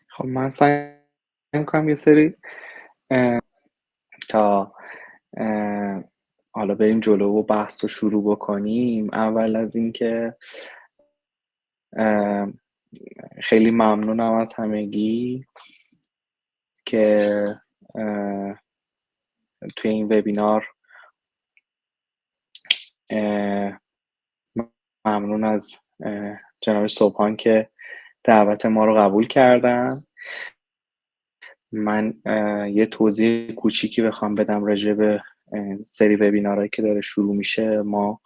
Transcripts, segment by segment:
خب من سعی میکنم یه سری تا حالا بریم جلو و بحث رو شروع بکنیم. اول از این که خیلی ممنونم از همگی که توی این وبینار ممنون از جناب صبحان که دعوت ما رو قبول کردن. من یه توضیح کوچیکی بخوام بدم راجع به سری وبینارهایی که داره شروع میشه. ما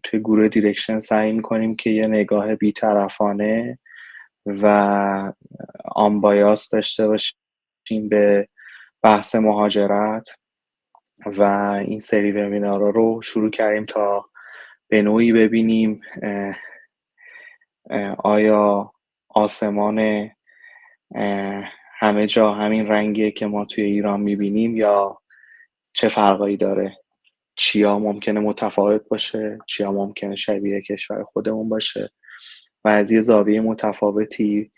توی گروه دیرکشن سعی میکنیم که یه نگاه بی‌طرفانه و آنبایاس داشته باشیم به بحث مهاجرت و این سری وبینارها رو شروع کردیم تا به نوعی ببینیم آیا آسمان همه جا همین رنگیه که ما توی ایران میبینیم یا چه فرقایی داره، چیا ممکنه متفاوت باشه، چیا ممکنه شبیه کشور خودمون باشه و از یه زاویه متفاوتی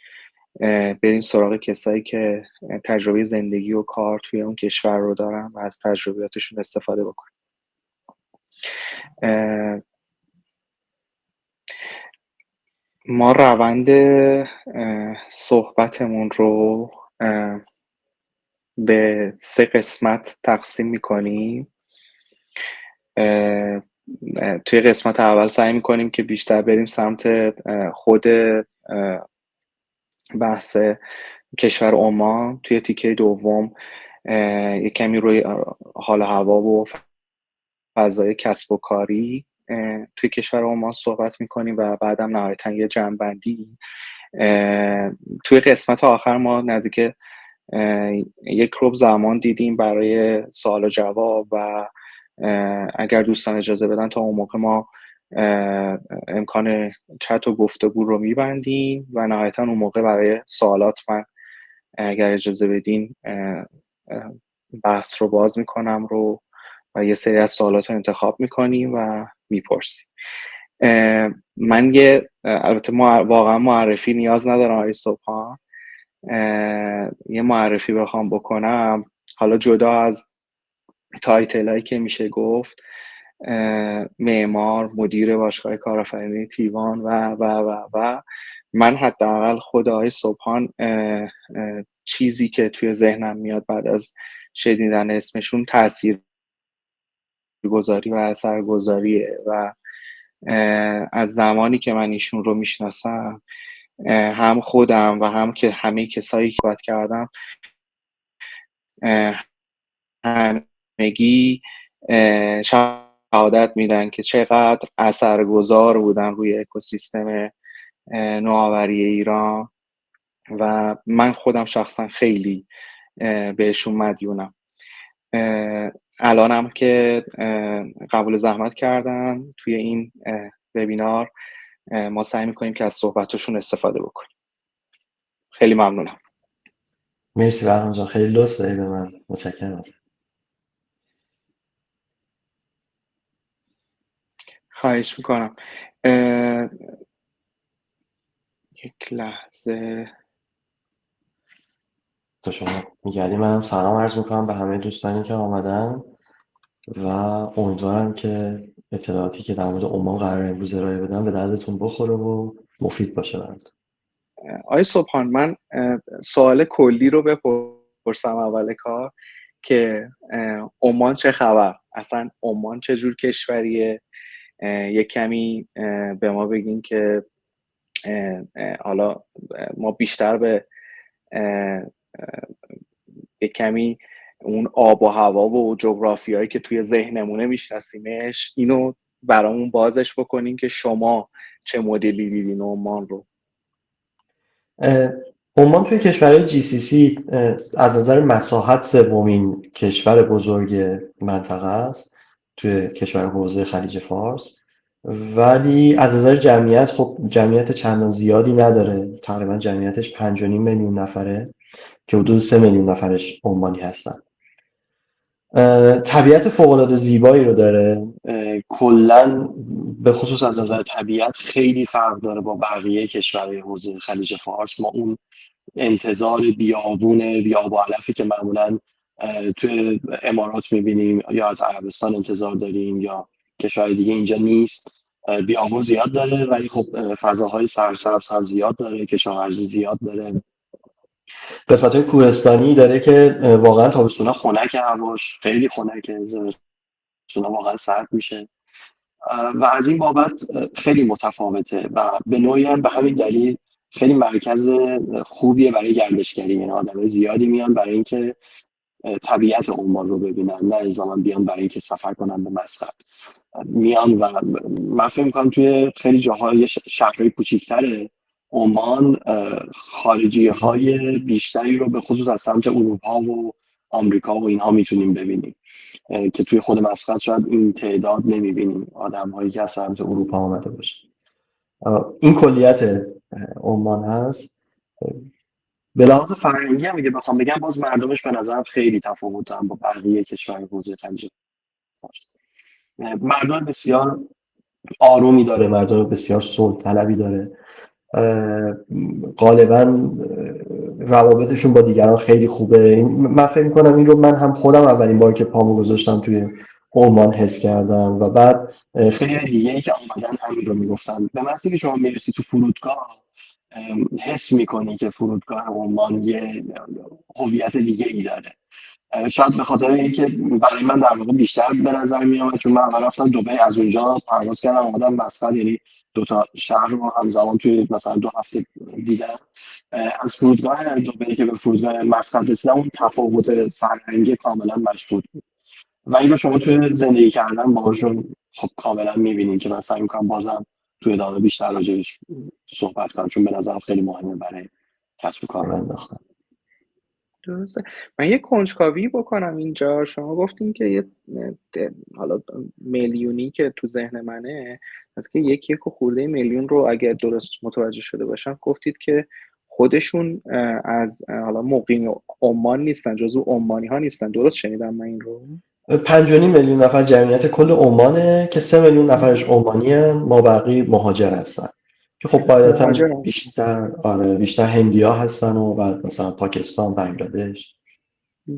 بریم سراغ کسایی که تجربه زندگی و کار توی اون کشور رو دارن و از تجربیاتشون استفاده بکنیم. ما روند صحبتمون رو به 3 قسمت تقسیم میکنیم. توی قسمت اول سعی میکنیم که بیشتر بریم سمت خود بحث کشور عمان. توی تیکه دوم یک کمی روی حال و هوا و فضای کسب و کاری توی کشور عمان صحبت میکنیم و بعدم نهایتا یه جمع‌بندی. توی قسمت آخر ما نزدیک 1 ربع زمان دیدیم برای سوال و جواب و اگر دوستان اجازه بدن تا اون موقع ما امکان چت و گفتگو رو میبندیم و نهایتا اون موقع برای سوالات من اگر اجازه بدین بحث رو باز میکنم و یه سری از سوالات رو انتخاب میکنیم و میپرسیم. من البته واقعا معرفی نیاز ندارم آقای صبحان. یه معرفی بخوام بکنم، حالا جدا از تایتل هایی که میشه گفت، معمار، مدیر باشگاه کارآفرینی تیوان و من حداقل خود آقای صبحان چیزی که توی ذهنم میاد بعد از شنیدن اسمشون تاثیرگذاری و اثرگذاریه و از زمانی که من ایشون رو میشناسم هم خودم و هم که همه کسایی که باید کردم همگی شهادت میدن که چقدر اثرگذار بودن روی اکوسیستم نوآوری ایران و من خودم شخصا خیلی بهشون مدیونم. الانم که قبول زحمت کردن توی این وبینار، ما سعی میکنیم که از صحبتشون استفاده بکنیم. خیلی ممنونم. مرسی بهرام جان، خیلی لطف داری به من، متشکرم ازت. خواهش میکنم. یک لحظه تا شما میگردی منم سلام عرض میکنم به همه دوستانی که آمدن و امیدوارم که اطلاعاتی که در مورد عمان قرار امروز ارائه بدم به دردتون بخوره و مفید باشه براتون. آقای صبحان، من سوال کلی رو بپرسم اول کار که عمان چه خبر؟ اصلا عمان چه جور کشوریه؟ یک کمی به ما بگین که حالا ما بیشتر به یک کمی اون آب و هوا و جغرافیایی که توی ذهنمونه میشناسیمش، اینو برامون بازش بکنین که شما چه مدلی دیدین عمان رو. عمان توی کشورهای GCC از نظر مساحت سومین کشور بزرگ منطقه است توی کشور حوزه خلیج فارس، ولی از نظر جمعیت خب جمعیت چندان زیادی نداره. تقریبا جمعیتش 5.5 میلیون نفره که حدود 3 میلیون نفرش عمانی هستن. طبیعت فوق‌العاده زیبایی رو داره. کلا به خصوص از نظر طبیعت خیلی فرق داره با بقیه کشورهای حوزه خلیج فارس. ما اون انتظار بیابون و علفی که معمولا توی امارات میبینیم یا از عربستان انتظار داریم یا کشورهای دیگه اینجا نیست. بیابون زیاد داره ولی خب فضاهای سرسبز هم زیاد داره، کشاورزی زیاد داره. قسمت‌های کوهستانی داره که واقعا تابستونا خنک، هواش خیلی خنکه، زمستونا واقعا سرد میشه و از این بابت خیلی متفاوته و به نوعی هم به همین دلیل خیلی مرکز خوبیه برای گردشگری. یعنی آدمای زیادی میان برای اینکه طبیعت عمان رو ببینن، نه الزاما بیان برای اینکه سفر کنن به مسقط. میان و من فکر می‌کنم توی خیلی جاهای شهرهای کوچیک‌تر عمان خارجی‌های بیشتری رو به خصوص از سمت اروپا و آمریکا و اینها میتونیم ببینیم که توی خود مسقط شاید این تعداد نمیبینیم آدم‌هایی که از سمت اروپا آمده باشه. این کلیت عمان هست. به لحاظ فرهنگی هم اگه بخوام بگم باز مردمش به نظرم خیلی تفاوتن با بقیه کشورهای حوزه خلیج فارس. مردم بسیار آرومی داره، مردم بسیار صلح طلبی داره. غالبا روابطشون با دیگران خیلی خوبه. من فکر می‌کنم این رو من هم خودم اولین بار که پامو گذاشتم توی عمان حس کردم و بعد خیلی دیگه‌ای که آمدن همین رو میگفتن. به محضی که شما میرسی تو فرودگاه حس میکنی که فرودگاه عمان یه هویت دیگه‌ای داره. شاید به خاطر اینکه برای من در واقع بیشتر به نظر میاد چون من اول رفتم دبی، از اونجا پرواز کردم اومدم مسقط، یعنی دو تا شهر رو همزمان توی مثلا 2 هفته دیدم. از فرودگاه دبی که به فرودگاه مسقط رسیدم اون تفاوت فرهنگی کاملا مشهود بود و این رو شما توی زندگی کردن باهاشون خب کاملا میبینین که من سعی میکنم بازم توی ادامه بیشتر راجعش صحبت کنم چون به نظرم خیلی مهمه برای کسب و کار راه انداختن. درسته. من یه کنجکاوی بکنم اینجا. شما گفتین که یه حالا میلیونی که تو ذهن منه از که یک و خورده میلیون رو اگر درست متوجه شده باشم گفتید که خودشون از حالا مقیم عمان نیستن، جزو عمانی ها نیستن. درست شنیدم من این رو؟ 5.5 میلیون نفر جمعیت کل عمانه که 3 میلیون نفرش عمانی هستن، ما بقی مهاجر هستن که خب قاعدتا مهاجرن. بیشتر هندیا هستن و بعد مثلا پاکستان، بنگلادش.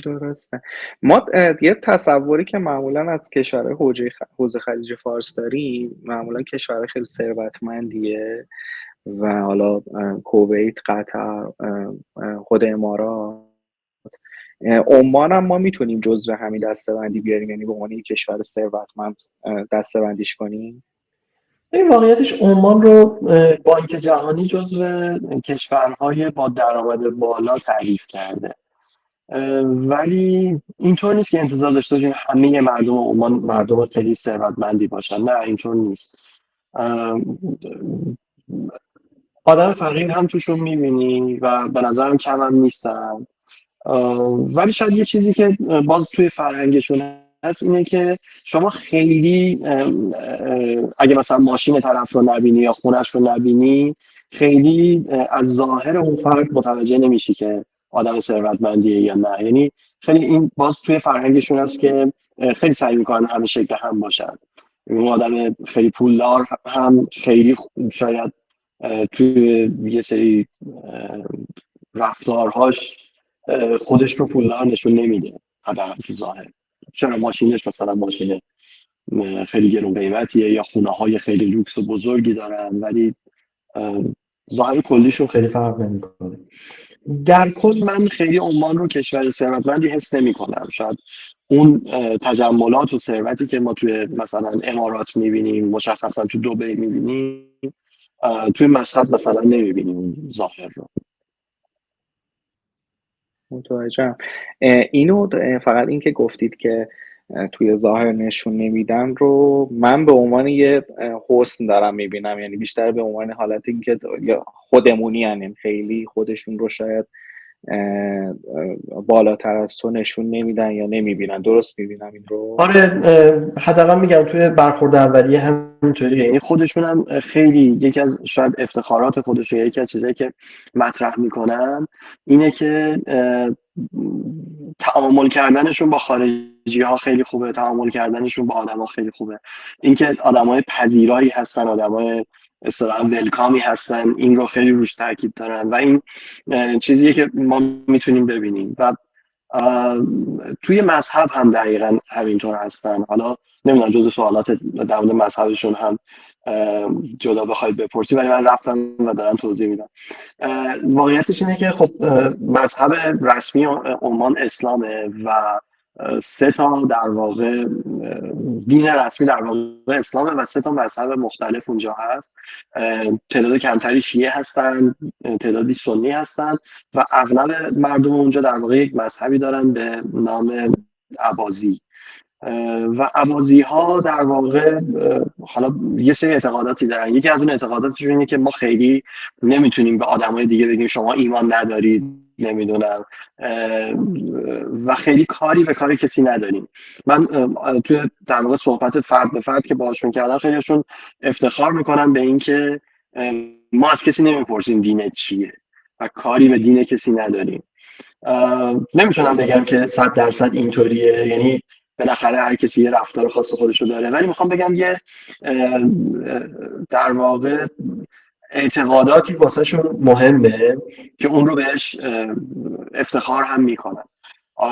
درسته. ما یه تصوری که معمولا از کشورهای حوزه خلیج فارس داریم معمولا کشورهای خیلی ثروتمندیه و حالا کویت، قطر، خود امارات، عمان هم ما میتونیم جزو همین دسته‌بندی بیاریم، یعنی به عنوان یک کشور ثروتمند دسته‌بندیش کنیم. این واقعیتش عمان رو بانک جهانی جزو کشورهای با درآمد بالا تعریف کرده ولی اینطور نیست که انتظار داشته باشیم همه مردم عمان مردم خیلی ثروتمندی باشن. نه اینطور نیست. آدم فقیر هم توشون میبینی و به نظرم کم هم نیستن ولی شاید یه چیزی که باز توی فرهنگشون هست اینه که شما خیلی اگه مثلا ماشین طرف رو نبینی یا خونش رو نبینی خیلی از ظاهر اون فرد متوجه نمیشی که آدم ثروتمندیه یا نه. یعنی خیلی این باز توی فرهنگشون هست که خیلی سعی میکنن همه شکل هم باشن. اون آدم خیلی پولدار هم خیلی شاید توی یه سری رفتارهاش خودش رو پولدار نشون نمیده حداقل تو ظاهر. چرا ماشینش مثلا ماشین خیلی گرون قیمتیه یا خونه های خیلی لوکس و بزرگی دارن ولی ظاهر کلیشون خیلی فرق نمیکنه. در کل من خیلی عمان رو کشور ثروتمندی حس نمی‌کنم. شاید اون تجملات و ثروتی که ما توی مثلا امارات می‌بینیم، مشخصا تو دبی می‌بینیم، توی مسقط مثلا نمی‌بینیم ظاهر رو. متوجهم. اینو فقط این که گفتید که توی ظاهر نشون نمیدن رو من به عنوان یه حسن دارم میبینم، یعنی بیشتر به عنوان حالت این که خودمونی هستن، خیلی خودشون رو شاید بالاتر از تو نشون نمیدن یا نمیبینن. درست میبینم این رو؟ آره حداقل میگم توی برخورد اولیه همینطوریه. یعنی خودشون هم خیلی یکی از شاید افتخارات خودشون، یکی از چیزایی که مطرح میکنن اینه که تعامل کردنشون با خارجی ها خیلی خوبه، تعامل کردنشون با آدم ها خیلی خوبه. اینکه آدم های پذیرایی هستن، آدم های اصطلاحاً ولکامی هستن، این رو خیلی روش تاکید دارن و این چیزیه که ما میتونیم ببینیم. و توی مذهب هم دقیقا همینطور هستن. حالا نمیدونم جز سوالات در مورد مذهبشون هم جدا بخواید بپرسی، ولی من رفتم و دارم توضیح میدم. واقعیتش اینه که خب مذهب رسمی عمان اسلامه و سه تا در واقع دین رسمی در واقع اسلامه و سه تا مذهب مختلف اونجا هست. تعداد کمتری شیعه هستن، تعدادی سنی هستن و اغلب مردم اونجا در واقع یک مذهبی دارن به نام عباسی. و عباسی ها در واقع حالا یه سری اعتقاداتی دارن. یکی از اون اعتقاداتشون اینه که ما خیلی نمیتونیم به آدمای دیگه بگیم شما ایمان ندارید، نمیدونم، و خیلی کاری به کار کسی نداریم. من توی در واقع صحبت فرد به فرد که باهاشون کردم خیلیشون افتخار میکنن به این که ما از کسی نمیپرسیم دینت چیه و کاری به دین کسی نداریم. نمیتونم بگم که 100% اینطوریه، یعنی بالاخره هر کسی یه رفتار خاص خودشو داره، ولی میخوام بگم یه در واقع اعتقاداتی واسه شون مهمه که اون رو بهش افتخار هم میکنن.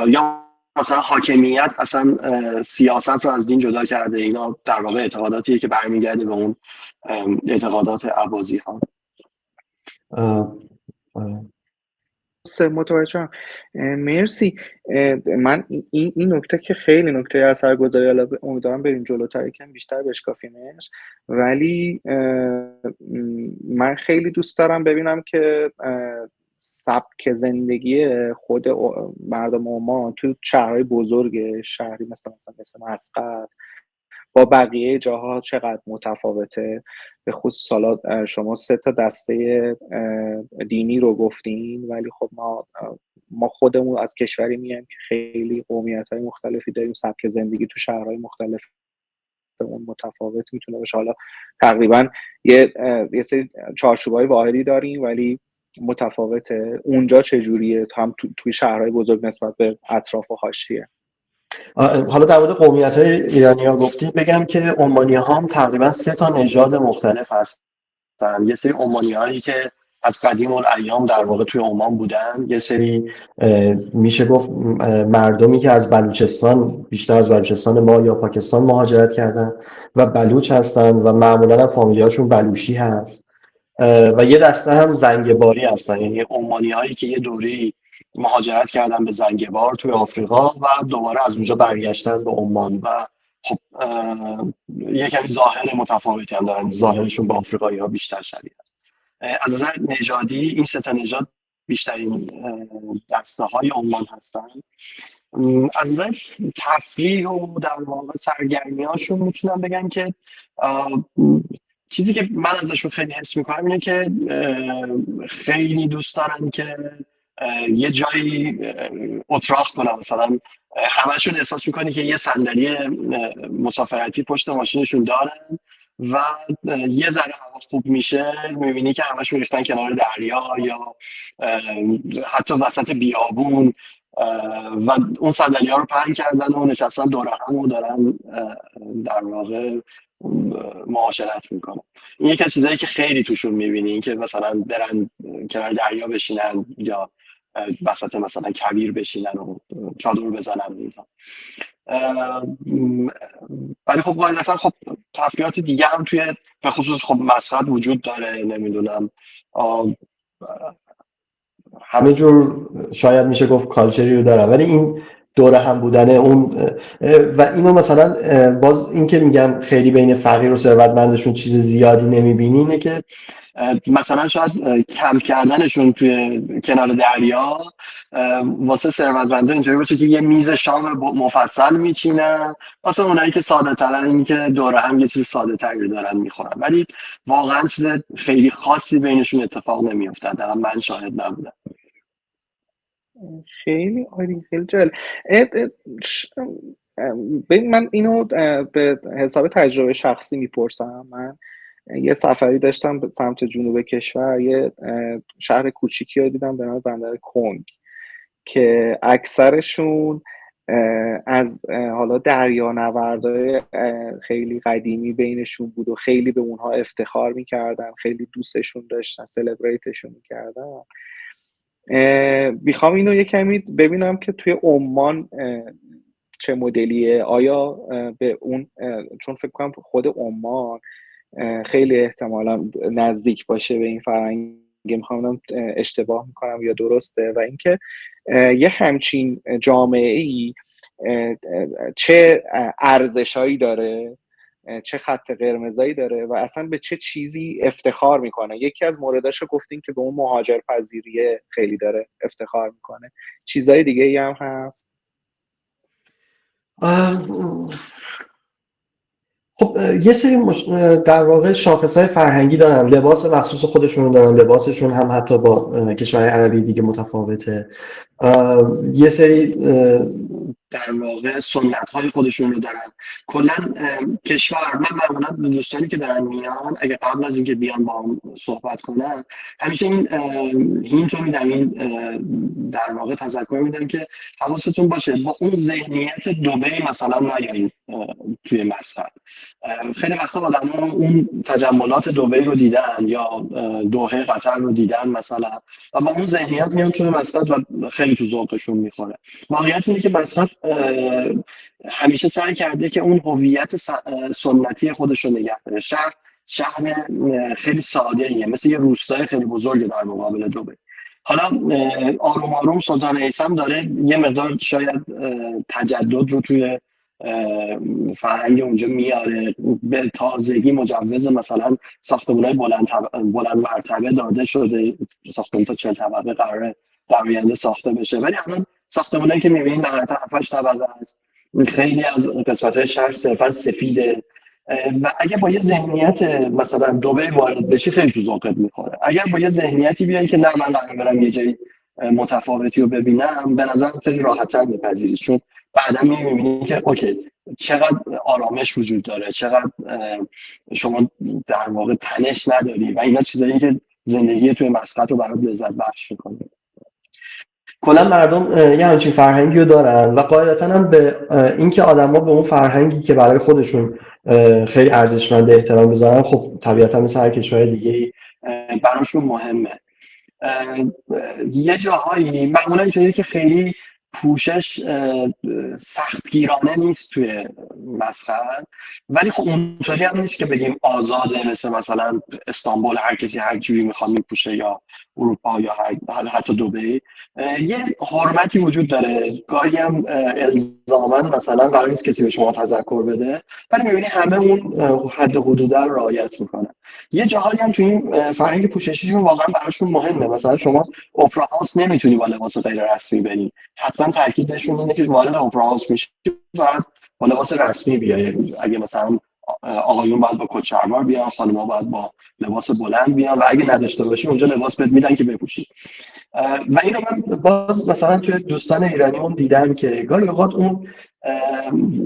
یا مثلا حاکمیت اصلا سیاست رو از دین جدا کرده. اینا در واقع اعتقاداتیه که برمیگرده به اون اعتقادات عباسی ها. متوجهم. مرسی. من این نکته که خیلی نکته اثرگذاری، حالا امیدوارم بریم جلوتر یکم بیشتر بشکافیمش، ولی من خیلی دوست دارم ببینم که سبک زندگی خود مردم عمان تو شهرهای بزرگ شهری مثل مسقط با بقیه جاها چقدر متفاوته. به خصوص حالا شما سه تا دسته دینی رو گفتین، ولی خب ما خودمون از کشوری میایم که خیلی قومیت‌های مختلفی داریم. سبک زندگی تو شهرهای مختلف اون متفاوت میتونه باشه. حالا تقریبا یه سری چارچوب‌های واحدی داریم ولی متفاوته. اونجا چجوریه هم توی شهرهای بزرگ نسبت به اطراف و حاشیه؟ حالا در مورد قومیت‌های ایرانی‌ها گفتی، بگم که عمانی‌ها هم تقریبا سه تا نژاد مختلف هستن. یه سری عمانی‌هایی که از قدیم الایام در واقع توی عمان بودن، یه سری میشه گفت مردمی که از بلوچستان، بیشتر از بلوچستان ما یا پاکستان مهاجرت کردن و بلوچ هستن و معمولا هم فامیلیاشون بلوچی هست. و یه دسته هم زنگباری هستن، یعنی عمانی‌هایی که یه دوره‌ای مهاجرت کردن به زنگبار توی آفریقا و دوباره از اونجا برگشتن به عمان و خب یه کمی ظاهر متفاوتی هم دارن. ظاهرشون با آفریقایی‌ها بیشتر شبیه است. از نظر نژادی این سه تا نژاد بیشترین دسته‌های عمان هستن. از نظر تفریح و در واقع سرگرمی‌هاشون میتونم بگم که چیزی که من ازشون خیلی حس میکنم اینه که خیلی دوست دارن که یه جایی اتراق کنن. مثلا همشون احساس میکنی که یه صندلی مسافرتی پشت ماشینشون دارن و یه ذره هوا خوب میشه میبینی که همشون ریختن کنار دریا یا حتی وسط بیابون و اون صندلی ها رو پهن کردن و نشستن دور هم و دارن در واقع معاشرت میکنن. این یکی از چیزایی که خیلی توشون میبینی، این که مثلا برن کنار دریا بشینن یا وسط مثلا کویر بشینن و چادر بزنن. ولی خب قاعدتا خب تفریحات دیگه هم توی به خصوص خب مسقط وجود داره. نمیدونم همه جور شاید میشه گفت کالچری رو داره، ولی این دوره هم بودن اون و اینو مثلا باز این که میگم خیلی بین فقیر و ثروتمندشون چیز زیادی نمیبینی اینه که مثلا شاید کمپ کردنشون توی کنار دریا واسه ثروتمندا اینجوری باشه که یه میز شام مفصل میچینن، واسه اونایی که ساده ترن این که دوره هم یه چیز ساده تری دارن میخورن، ولی واقعا چیز خیلی خاصی بینشون اتفاق نمیافتاد. من شاهد نبودم. خیلی عالی، خیلی جالب. من اینو به حساب تجربه شخصی میپرسم. من یه سفری داشتم به سمت جنوب کشور، یه شهر کوچیکی رو دیدم به نام بندر کنگ که اکثرشون از حالا دریانوردهای خیلی قدیمی بینشون بود و خیلی به اونها افتخار میکردن، خیلی دوستشون داشتن، سلبریتشون میکردن. میخوام اینو یه کمی ببینم که توی عمان چه مدلیه. آیا به اون چون فکر کنم خود عمان خیلی احتمالا نزدیک باشه به این فرهنگ، میخوام اشتباه میکنم یا درسته، و اینکه یه همچین جامعه ای چه ارزشایی داره، چه خط قرمزایی داره و اصلا به چه چیزی افتخار میکنه. یکی از مورداشو گفتین که به اون مهاجر پذیریه خیلی داره افتخار میکنه، چیزای دیگه ای هم هست؟ خب یه سری در واقع شاخص‌های فرهنگی دارن، لباس مخصوص خودشون دارن، لباسشون هم حتی با کشورهای عربی دیگه متفاوته. یه سری در واقع سنت‌های خودشون رو دارن. کلا کشور، من معمولا دوستانی که دارن میان اگه قبل از اینکه بیان با هم صحبت کنن همیشه این هینت رو میدم، این در واقع تذکر میدم که حواستون باشه با اون ذهنیت دبی مثلا نیایید توی مسقط. خیلی وقتا آدم‌ها اون تجملات دبی رو دیدن یا دوحه قطر رو دیدن مثلا و با اون ذهنیت میان توی مسقط و خیلی تو ذوقشون میخوره. واقعیت اینه که مسقط همیشه سعی کرده که اون هویت سنتی خودش رو نگه داره. شهر خیلی ساده‌ایه، مثل یه روستای خیلی بزرگ در مقابل دبی. حالا آروم آروم سلطان هیثم داره یه مقدار شاید تجدد رو توی فرهنگ اونجا میاره، به تازگی مجوز مثلا ساختمان‌های بلند مرتبه داده شده، ساختمان تا 40 طبقه قراره در آینده ساخته بشه، ولی الان ساختمانایی که می‌بینید نهایتا 7 طبقه است. خیلی از قسمت‌های شهر صرفا سفیده و اگه با یه ذهنیت مثلا دبی وارد بشی خیلی تو ذوقت میخوره. اگر با یه ذهنیتی بیای که نه من قراره برم یه جای متفاوتی رو ببینم، به نظرم خیلی راحت‌تر میپذیری، چون بعدا میبینی که اوکی چقدر آرامش وجود داره، چقدر شما در واقع تنش نداری و اینا چیزایی که زندگی توی مسقط رو برات لذت بخش میکنه. کلا مردم یه همچین فرهنگی رو دارن و قاعدتا هم به اینکه آدما به اون فرهنگی که برای خودشون خیلی ارزشمند احترام بذارن، خب طبیعتا مثل هر کشور دیگه‌ای براشون مهمه. یه جاهایی معمولا اینطوریه که خیلی پوشش سختگیرانه نیست توی مسقط، ولی خب اونطوری هم نیست که بگیم آزاده مثلا استانبول هر کسی هر جوری میخواد میپوشه یا اروپا یا حتی دبی. یه حرمتی وجود داره، گاهی هم الزاما مثلا قرار نیست کسی به شما تذکر بده، ولی میبینی همه اون حد حدود رو رعایت میکنن. یه جاهایی هم توی این فرهنگ پوششیشون واقعا براشون مهمه، مثلا شما اپرا هاوس نمیتونی با لباس غیر رسمی بری، حتما تاکیدشون اینه که وارد اپرا هاوس میشی باید با لباس رسمی بیای. اگه مثلا آقایون باید با کت شلوار بیان، خانم‌ها باید با لباس بلند بیان و اگه نداشته باشی اونجا لباس بهت میدن که بپوشی. و اینو من باز مثلا توی دوستان ایرانیمون دیدم که گاهی اوقات اون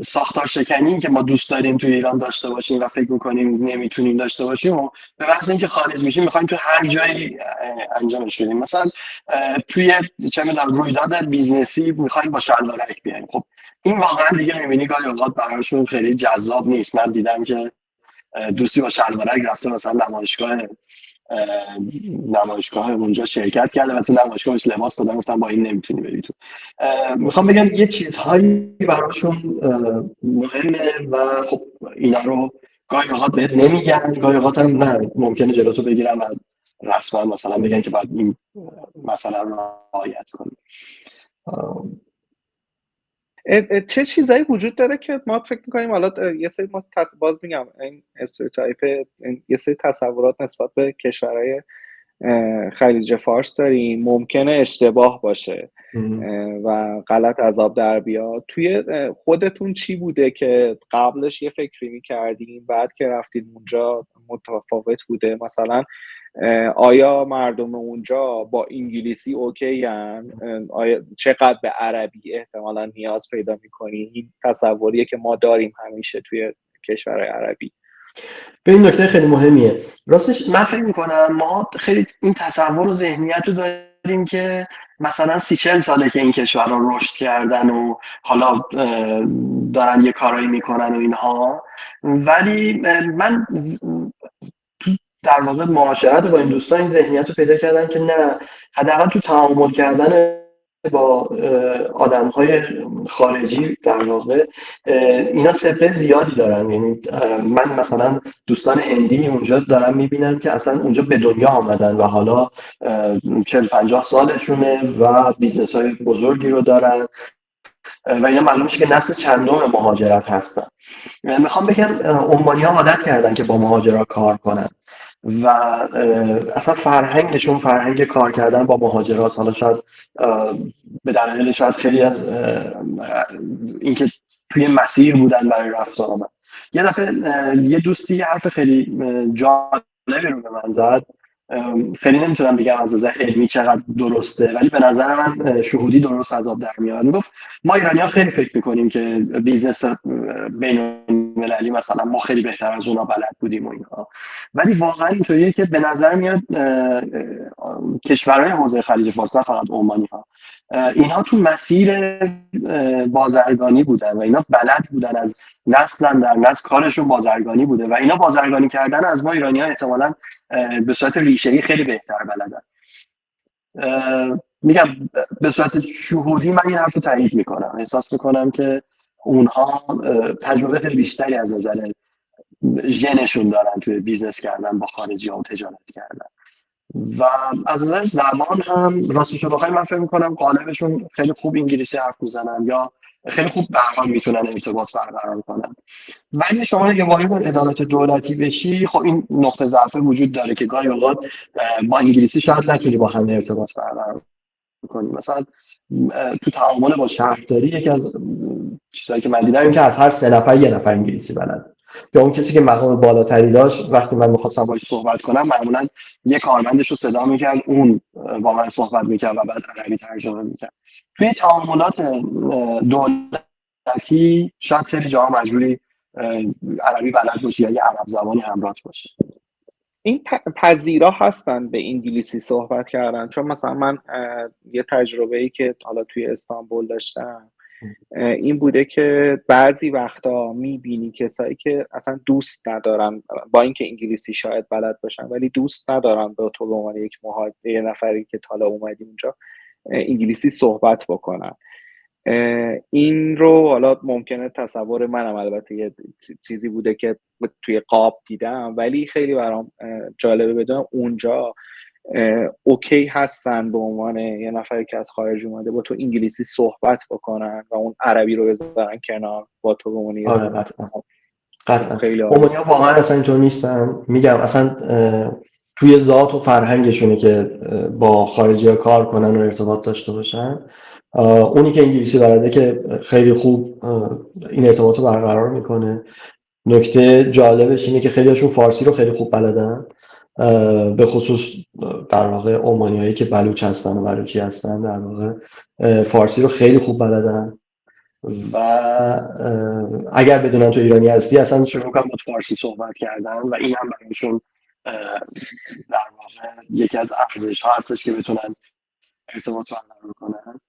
ساختار شکنی که ما دوست داریم توی ایران داشته باشیم و فکر می‌کنیم نمیتونیم داشته باشیم و به محض اینکه خارج میشیم می‌خوایم تو هر جایی انجامش بدیم. مثلا توی چه می‌دونم رویداد بیزنسی می‌خوایم با شلوارک بیایم، خب این واقعا دیگه می‌بینی گاهی اوقات براشون خیلی جذاب نیست. من دیدم که دوستی با شلوارک رفته مثلا نمایشگاه اونجا شرکت کرده و تو نمایشگاهش لباس دادن، گفتن با این نمیتونی بری تو. میخوام بگم یه چیزهایی براشون مهمه و خب اینا رو گاهی اوقات بهت نمیگن، گاهی اوقات هم نه ممکنه جلوتو بگیرن و رسما مثلا بگن که باید این مثلا رعایت کنی. چه چیزایی وجود داره که ما فکر می‌کنیم حالا یه سری ما باز میگم این استریوتایپ، یه سری تصورات نسبت به کشورهای خلیج فارس داریم، ممکنه اشتباه باشه و غلط از آب در بیاد. توی خودتون چی بوده که قبلش یه فکری می‌کردین بعد که رفتید اونجا متفاوت بوده؟ مثلا آیا مردم اونجا با انگلیسی اوکی هن؟ آیا چقدر به عربی احتمالا نیاز پیدا میکنی؟ این تصوریه که ما داریم همیشه توی کشورهای عربی. به این نکته خیلی مهمیه. راستش من فکر میکنم ما خیلی این تصور و ذهنیت رو داریم داریم که مثلا 30-40 ساله که این کشورها رشد کردن و حالا دارن یه کارایی میکنن و اینها، ولی من در واقع معاشرت با این دوستان این ذهنیت رو پیدا کردن که نه، حداقل تو تعامل کردن با آدم‌های خارجی در واقع اینا سابقه زیادی دارن. یعنی من مثلا دوستان هندی اونجا دارم میبینم که اصلا اونجا به دنیا آمدن و حالا 40-50 سالشونه و بیزنس‌های بزرگی رو دارن و اینا معلوم میشه که نسل چندم مهاجرت هستن. میخوام بگم عمانی‌ها عادت کردن که با مهاجرا کار کنن و اصلا فرهنگشون فرهنگ کار کردن با مهاجرات. حالا شاید به دلایل شاید خیلی از اینکه توی مسیر بودن برای رفت آمد. یه دفعه یه دوستی یه حرف خیلی جالبی رو به من زد، خیلی نمیتونم بگم از نظر علمی چقدر درسته، ولی به نظر من شهودی درست از آب در میاد. میگفت ما ایرانی‌ها خیلی فکر میکنیم که بیزنس بین‌المللی مثلا ما خیلی بهتر از اونا بلد بودیم و اینها، ولی واقعا اینطوریه که به نظر میاد کشورهای حوزه خلیج فارس، نه فقط عمانی‌ها، اینها تو مسیر بازرگانی بودن و اینا بلد بودن، از نسل در نسل کارشون بازرگانی بوده و اینا بازرگانی کردن از ما ایرانی‌ها احتمالاً به صورت ریشه‌ای خیلی بهتر بلدن. میگم به صورت شهودی من این حرف رو تایید میکنم، احساس میکنم که اونها تجربه خیلی بیشتری از نظر ژنشون دارن توی بیزنس کردن با خارجی ها و تجارت کردن. و از نظر زبان هم راستش رو بخوای من فکر میکنم غالبشون خیلی خوب انگلیسی حرف میزنن یا خیلی خوب به هر حال میتونن ارتباط برقرار کنن. ولی شما اگه وارد ادارات دولتی بشی، خب این نقطه ضعف وجود داره که گاهی اوقات با انگلیسی شاید نتونی با هم ارتباط برقرار کنی. مثلا تو تعامل با شهرداری یکی از چیزایی که من دیدم این که از هر 3 نفر 1 نفر انگلیسی بلد، یا اون کسی که مقام بالاتری داشت وقتی من می‌خواستم باهاش صحبت کنم معمولا یه کارمندش رو صدا می‌کرد، اون با من صحبت می‌کرد و بعد عربی ترجمه می‌کرد. توی تعاملات دولتی شاید خیلی جاها مجبوری عربی بلد باشی یا یه عرب زبانی همراهت باشه. این پذیرا هستن به انگلیسی صحبت کردن، چون مثلا من یه تجربه‌ای که حالا توی استانبول داشتم این بوده که بعضی وقتا میبینی کسایی که اصلا دوست ندارن با اینکه انگلیسی شاید بلد باشن ولی دوست ندارن به تو به عنوان یک یه نفری که حالا اومدی اونجا انگلیسی صحبت بکنن. این رو حالا ممکنه تصور منم البته یه چیزی بوده که توی قاب دیدم، ولی خیلی برام جالبه بدونم اونجا اوکی هستن به عنوان یه نفری که از خارج اومده با تو انگلیسی صحبت بکنن و اون عربی رو بذارن کنار با تو به عنوان آره قطعا عمانی‌ها واقعا اصلا اینطور نیستن. میگم اصلا توی ذات و فرهنگشونه که با خارجی‌ها کار کنن و ارتباط داشته باشن. اونی که انگلیسی بلده که خیلی خوب این ارتباط رو برقرار میکنه. نکته جالبش اینه که خیلی‌هاشون فارسی رو خیلی خوب بلدن، به خصوص در واقع عمانی‌هایی که بلوچ هستن و بلوچی هستن در واقع فارسی رو خیلی خوب بلدن و اگر بدونن تو ایرانی هستی اصلا شروع کنن با فارسی صحبت کردن و این هم برایشون در واقع یکی از ارزش‌ها هستش که بتونن ارتباط برقرار کنن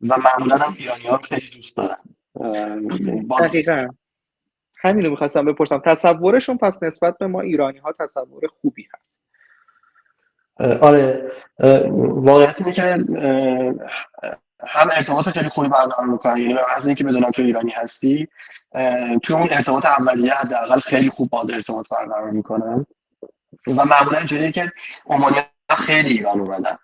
و معمولا هم ایرانی‌ها رو خیلی دوست دارن. دقیقاً همین رو می‌خواستم بپرسم، تصورشون پس نسبت به ما ایرانی‌ها تصور خوبی هست؟ آره واقعیت اینه که هم ارتباط خیلی خوبی برقرار میکنن، یعنی از اینکه بدونن تو ایرانی هستی تو اون ارتباط اولیه حداقل خیلی خوب با ارتباط برقرار میکنن و معمولا اینجوریه که عمانی‌ها خیلی ایران اومدن،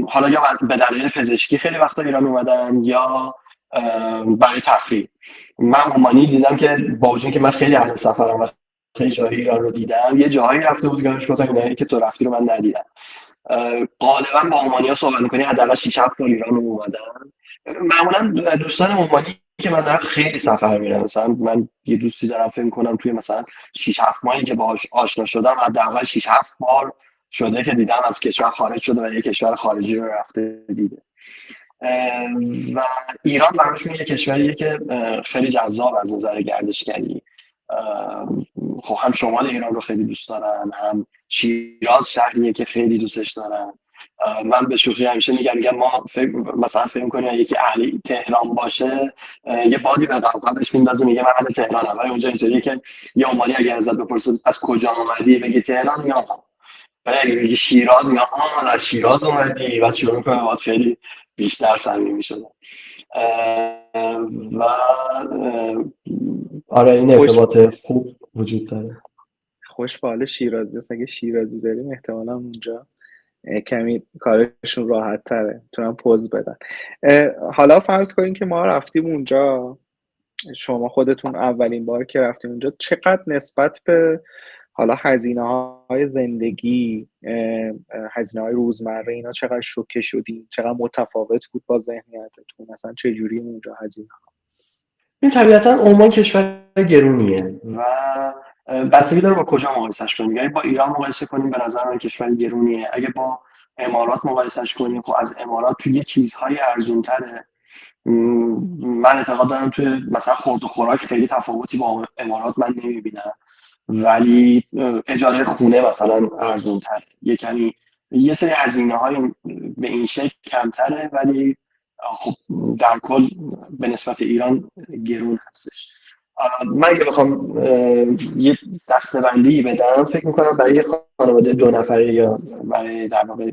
حالا یا به دلیل پزشکی خیلی وقتا ایران اومدن یا برای تفریح. من عمانی دیدم که با وجود اینکه من خیلی اهل سفرم و خیلی جای ایران رو دیدم، یه جاهایی رفته بود که گفتم اینایی که تو رفتی رو من ندیدم. غالبا با عمانی‌ها صحبت می‌کنی حداقل 6-7 بار ایران رو اومدن. معمولا دوستان عمانی که من دارم خیلی سفر میرم، مثلا من یه دوستی دارم فکر می‌کنم توی مثلا 6-7 ماهی که باهاش آشنا شدم حداقل 6-7 بار شده که دیدم از کشور خارج شده و یه کشور خارجی رو رفته دیده. و ایران براشون یه کشوریه که خیلی جذاب از نظر گردشگری. خب هم شمال ایران رو خیلی دوست دارن، هم شیراز شهریه که خیلی دوستش دارن من به شوخی همیشه میگم ما مثلا فکر می‌کنیم یکی اهل تهران باشه یه بادی به قلبش میندازه میگه من اهل تهرانم، ولی اونجا اینطوریه که یه اومانی اگه ازت بپرسه از کجا اومدی بگی تهران یا اگه بگی شیراز یا از شیراز اومدی و شروع می‌کنه باید خیلی بیشتر صمیمی شده. و آره این ارتباط خوب وجود داره. خوش به حال شیرازی هست. اگه شیرازی داریم احتمالا اونجا کمی کارشون راحت تره، میتونن پوز بدن. حالا فرض کنین که ما رفتیم اونجا، شما خودتون اولین بار که رفتیم اونجا، چقدر نسبت به حالا هزینه‌های زندگی، هزینه‌های روزمره اینا چقدر شوکه شدین؟ چقدر متفاوت بود با ذهنیتتون؟ مثلا چه جوری اونجا هزینه؟ این طبیعتا عمان کشور گرونیه و بستگی داره با کجا مقایسش کنیم. اگه با ایران مقایسه کنیم به نظر من کشور گرونیه. اگه با امارات مقایسش کنیم خب از امارات توی یه چیزهای ارزون‌تره. من اعتقاد دارم توی مثلا خورد و خوراک خیلی تفاوتی با امارات من نمیبینم، ولی اجاره خونه مثلا ارزون‌تره، یه کمی یه سری هزینه‌های به این شکل کمتره، ولی خب در کل به نسبت ایران گرون هستش. من اگه بخوام یه دسته‌بندی بدم فکر می‌کنم برای یه خانواده 2 نفره یا برای در واقع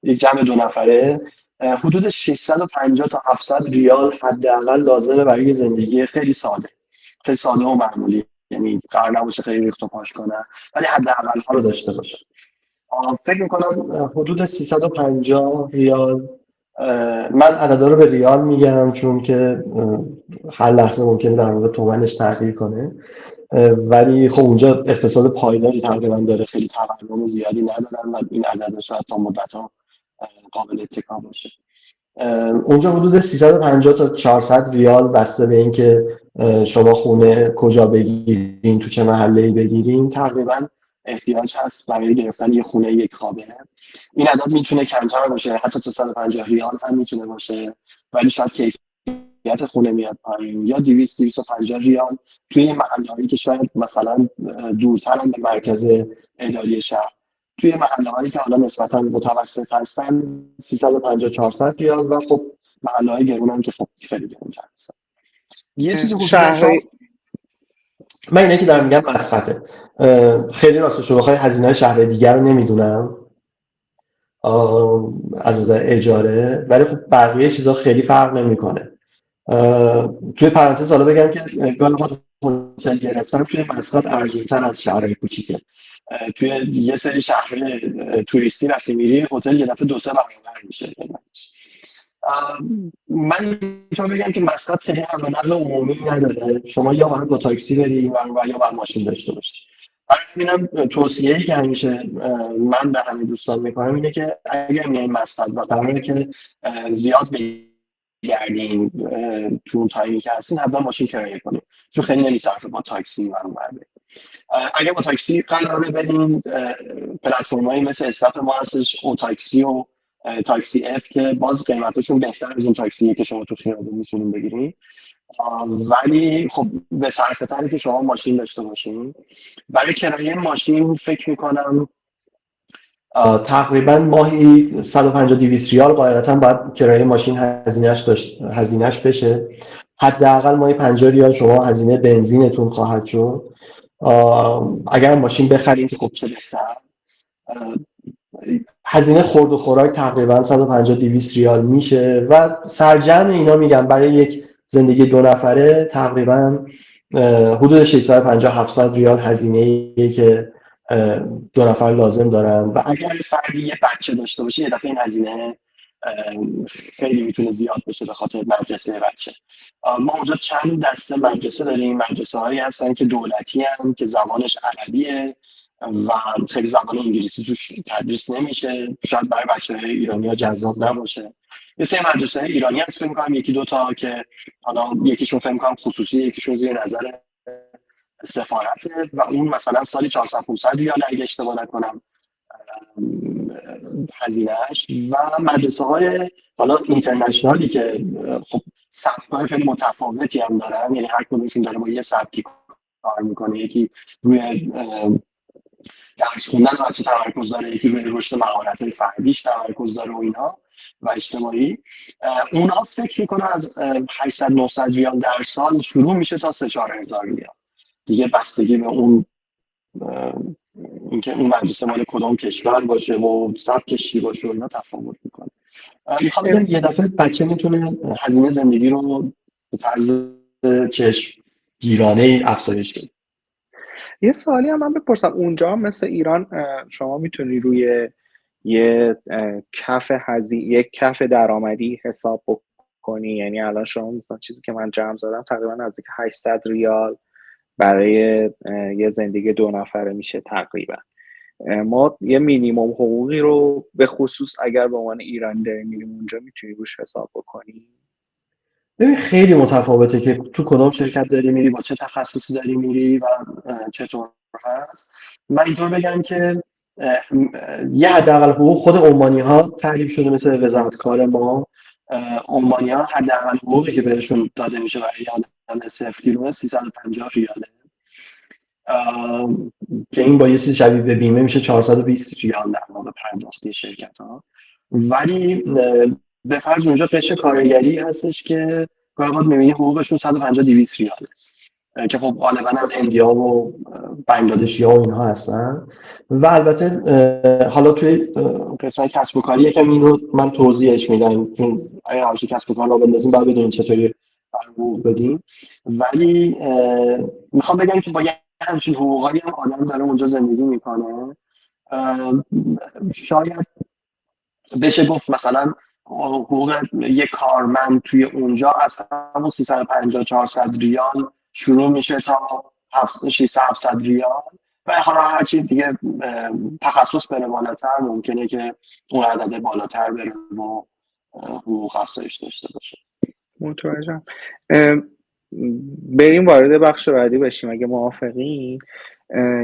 یک جمع 2 نفره حدود 650 تا 700 ریال حداقل لازمه برای زندگی خیلی ساده و معمولی. یعنی قرار نباشه خیلی ریخت و پاش کنن، ولی حداقل ها رو داشته باشه. فکر می‌کنم حدود 350 ریال، من عددا رو به ریال میگم چون که هر لحظه ممکنه در واقع تومنش تغییر کنه، ولی خب اونجا اقتصاد پایداری تقریبا داره، خیلی تورم زیادی ندارن و این عدد شاید تا مدت‌ها قابل اتکا باشه. اونجا حدود 350 تا 400 ریال بسته به اینکه شما خونه کجا بگیرین، تو چه محله‌ای بگیرین، تقریبا احتیاج هست برای گرفتن یه خونه یک خوابه. این عدد میتونه کمتر باشه، حتی تا 150 ریال هم میتونه باشه، ولی شاید کیفیت خونه میاد پایین. یا 200-250 ریال توی محله‌هایی که شاید مثلا دورترن به مرکز اداری شهر. توی محله‌هایی که حالا نسبتاً متوسط هستن 350-400 ریال، و خب محله‌های گرون هم که خب خیلی گرون‌تر هستن. یه چیزی شهر من اینه که دارم میگم مسخره. خیلی راستش رو بخوای هزینه‌های شهر دیگر رو نمیدونم از نظر اجاره، ولی خب بقیه چیزا خیلی فرق نمیکنه. توی پرانتز حالا بگم که گاهی هتل گرفتن توی مسقط ارزون‌تر از شهرهای کوچیکه. توی یه سری شهر توریستی وقتی میری هتل یه دفعه 2-3 برابر میشه. من میتونم بگم که مسقط خیلی حمل و نقل عمومی نداره، شما یا باید با تاکسی بری و یا باید ماشین داشته باشی. برای همینم توصیه‌ای که همیشه من به همه دوستان میکنم اینه که اگر میایین مسقط و قراره که زیاد بگردین تو اون تایمی که هستین، حتما ماشین کرایه کنین، چون خیلی نمیصرفه با تاکسی برام برده. اگر با تاکسی قراره برین، پلتفرم‌هایی مثل اسنپ ما هستش، او تاکسی و تاکسی اف که باز قیمتشون بهتر از اون تاکسیه که شما تو خیابون میتونین بگیرین، ولی خب به صرفه تره که شما ماشین داشته باشین. برای کرایه ماشین فکر میکنم تقریبا ماهی 150-200 ریال قاعدتا باید کرایه ماشین هزینهش بشه. حداقل ماهی 50 ریال شما هزینه بنزینتون خواهد شد. اگر ماشین بخرین که خب چه بهتر. هزینه خورد و خوراک تقریبا 150-200 ریال میشه و سرجم اینا میگم برای یک زندگی 2 نفره تقریبا حدود 650-700 ریال هزینه‌ای که 2 نفر لازم دارن. و اگر فردی یه بچه داشته باشه یه دفعه این هزینه خیلی میتونه زیاد بشه به خاطر مدرسه بچه. ما اونجا چند دسته مدرسه داریم. مدرسه هایی هستن که دولتی هم که زبانش عربیه و خیلی زبان انگلیسی توش تدریس نمیشه، شاید برای بچه‌های ایرانی‌ها جذاب نباشه. یه سری مدرسه ایرانی هست فکر می‌کنم 1-2 تا که حالا یکیشون فکر می‌کنم خصوصی، یکیشون زیر نظر سفارته و اون مثلا سالی 400-500 ریال اگه اشتباه نکنم هزینه‌اش. و مدرسه‌های حالا اینترنشنالی که خب سبک‌های خیلی متفاوتی هم دارن، یعنی هر کدومشون داره با یه سبکی کار میکنه. یکی روی درس خوندن بچه تمرکز داره، یکی روی رشد مهارت‌های فردیش تمرکز داره و اینا و اجتماعی. اونا فکر میکنه از 800 900 ریال در سال شروع میشه تا 3 4000 ریال. دیگه بستگی به اون اینکه اون مدرسه مال کدام کشور باشه و سبکش چی باشه و اینا تفاوت میکنه. میخوام بگم یه دفعه بچه میتونه هزینه زندگی رو به طرز چشم گیرانه افزایش بده. یه سوالی هم من بپرسم، اونجا مثل ایران شما میتونی روی یک کف درآمدی حساب بکنی؟ یعنی الان شما مثلا چیزی که من جمع زدم تقریبا نزدیک 800 ریال برای یه زندگی 2 نفره میشه تقریبا. ما یه مینیمم حقوقی رو به خصوص اگر به عنوان ایرانی داریم میریم اونجا میتونی روش حساب بکنی؟ ببین خیلی متفاوته که تو کدام شرکت داری میری، با چه تخصصی داری میری و چطور هست. من اینطور بگم که یه حداقل حقوق خود عمانی ها تعریف شده مثل وزارت کار ما. عمانی ها حداقل حقوقی که بهشون داده میشه برای آدم سفتی 350 ریاله که این با یه چیز شبیه به بیمه میشه 420 ریال در واقع پرداختی شرکت ها. ولی به فرض اونجا قشر کارگری هستش که گاهی وقت می‌بینی حقوقشون 150 200 ریاله که خب غالبا هم هندی‌ها و بنگلادشی‌ها و اینها هستن. و البته حالا توی قسمت کسب و کاری یکم این رو من توضیحش میدم، چون اگه همیشه کسب و کار را بندازیم باید بدونیم چطوری حقوق بدیم. ولی میخوام بگم که با یه همچین حقوقایی هم آدم داره اونجا زندگی میکنه. شاید بشه گفت مثلا حقوق یک کارمند توی اونجا از همون 350 400 ریال شروع میشه تا 600 700 ریال و حالا هرچی دیگه تخصص بره بالاتر ممکنه که اون عدد بالاتر بره و حقوق افزایش داشته باشه. متوجهم. بریم وارد بخش بعدی بشیم اگه موافقین.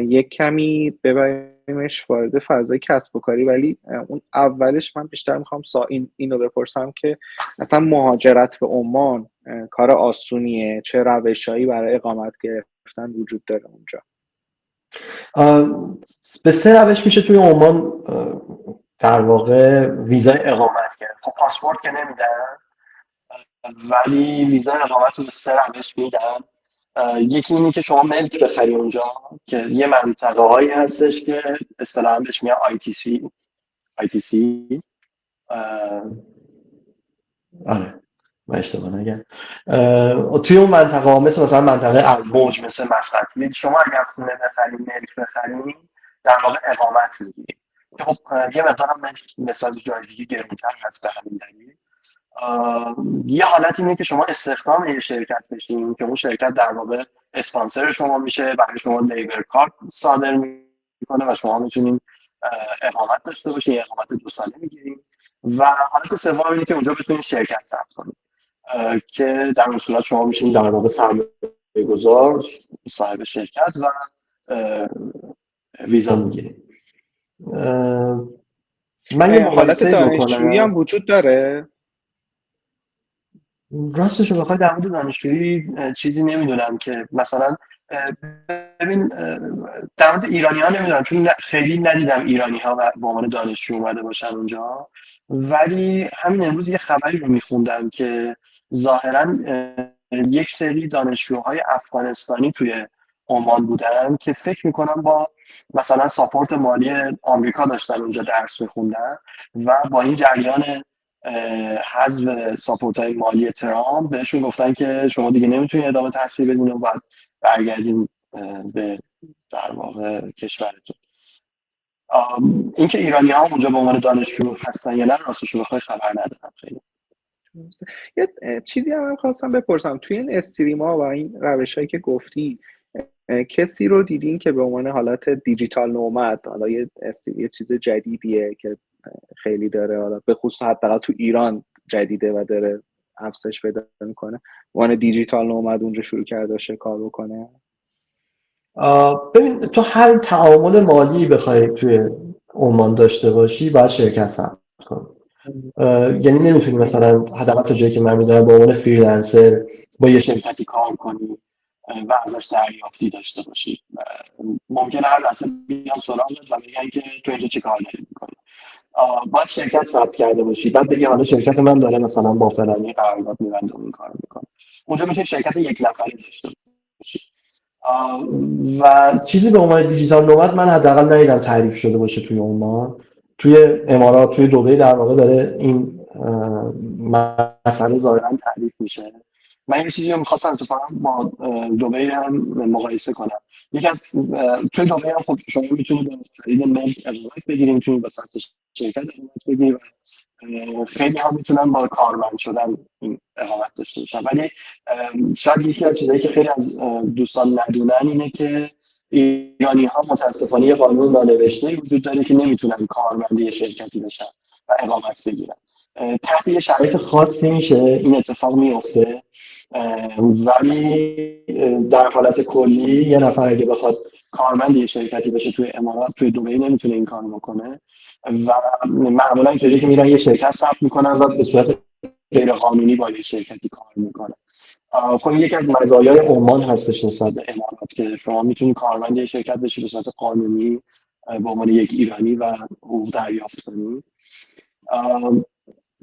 یک کمی ببریمش وارد فضای کسب و کاری، ولی اون اولش من بیشتر میخوام اینو بپرسم که اصلا مهاجرت به عمان کار آسونیه؟ چه روشایی برای اقامت گرفتن وجود داره اونجا؟ به 3 روش میشه توی عمان در واقع ویزای اقامت گرفت. خب پاسپورت که نمیدن ولی ویزا اقامت رو به 3 روش میدن. یکی اینه که شما ملک بخری اونجا که یه منطقه هایی هستش که اصطلاحاً بهش میگن ITC. آره من اشتباه نگم. توی اون منطقه ها مثلا منطقه الموج، مثل مسقط، شما اگر خونه بخرید ملک بخرید در واقع اقامت میگیرید که خب یه مقدار هم مثال جای دیگه گرونتر هست به همین دلیل. یه حالت اینه که شما استخدام یه شرکت بشین که اون شرکت در واقع اسپانسر شما میشه، برای شما لیبر کارت صادر میکنه و شما میتونین اقامت داشته باشین، اقامت 2 ساله میگیرین. و حالت سوم اینه که اونجا بتونین شرکت ثبت کنید که در اون صورت شما میشین در واقع سرمایه‌گذار صاحب شرکت و ویزا میگیرین. من یه حالت مقایسه دانشجویی هم وجود داره؟ راستش رو بخوای در مورد دانشجویی چیزی نمیدونم که مثلا ببین در مورد ایرانی ها نمیدونم چون خیلی ندیدم ایرانی ها به عنوان دانشجو اومده باشن اونجا. ولی همین امروز یه خبری رو میخوندم که ظاهرا یک سری دانشجوهای افغانستانی توی عمان بودن که فکر میکنم با مثلا ساپورت مالی آمریکا داشتن اونجا درس میخوندن و با این جریان حذف ساپورت های مالی ترامپ بهشون گفتن که شما دیگه نمیتونید ادامه تحصیل بدین و باید برگردین به در واقع کشورتون. اینکه ایرانی ها اونجا به عنوان دانشجو هستن یا نه راستش رو بخوای خبر ندارم خیلی. یه چیزی هم خواستم بپرسم، توی این استریما و این روشایی که گفتی کسی رو دیدین که به عنوان حالت دیجیتال نومد، حالا یه چیز جدیدیه که خیلی داره، حالا به خصوص حداقل تو ایران جدیده و داره افزایش پیدا میکنه، عنوان دیجیتال نومد اونجا شروع کرده باشه کار بکنه؟ ببین تو هر تعامل مالی بخوای توی عمان داشته باشی باید شرکت ثبت کنی. یعنی نمیتونی مثلا حداقل تا جایی که من میدونم به عنوان فریلنسر با یه شرکتی کار کنی و ازش دریافتی داشته باشی. ممکنه هر لحظه بیان سراغت و بگن که تو اینجا چه کار داری میکنی. باید شرکت ثبت کرده باشی، بعد بگی حالا شرکت من داره مثلا با فلانی قرارداد می‌بنده و این کارو میکنه. اونجا میشه شرکت یک نفره داشته باشی. و چیزی به عنوان دیجیتال نومد من حداقل ندیدم تعریف شده باشه توی عمان. توی امارات، توی دبی در واقع داره این مسئله ظاهرا تعریف میشه. من این چیزی رو می‌خواستم اتفاقا با دبی هم مقایسه کنم. یکی از توی دبی هم خب شما میتونید با خرید ملک اقامت بگیرید، میتونید با ثبت شرکت اقامت بگیرید و خیلی هم میتونن با کارمند شدن این اقامت داشته باشن. ولی شاید یکی از چیزایی که خیلی از دوستان ندونن اینه که ایرانی ها متاسفانه یه قانون نانوشته وجود داره که نمیتونن کارمند یه شرکتی بشن و اقامت بگیرن. تحت یه شرایط خاصی میشه این اتفاق میفته، ولی در حالت کلی یه نفر اگه بخواد کارمند یه شرکتی بشه توی امارات، توی دبی نمیتونه این کارو بکنه و معمولا اینطوریه که میرن یه شرکت ثبت میکنن و به صورت غیر قانونی با یه شرکتی کار میکنن. خب یکی از مزایای عمان هستش نسبت به امارات که شما میتونید کارمند یه شرکت بشی به صورت قانونی به عنوان یک ایرانی و حقوق دریافت کنید.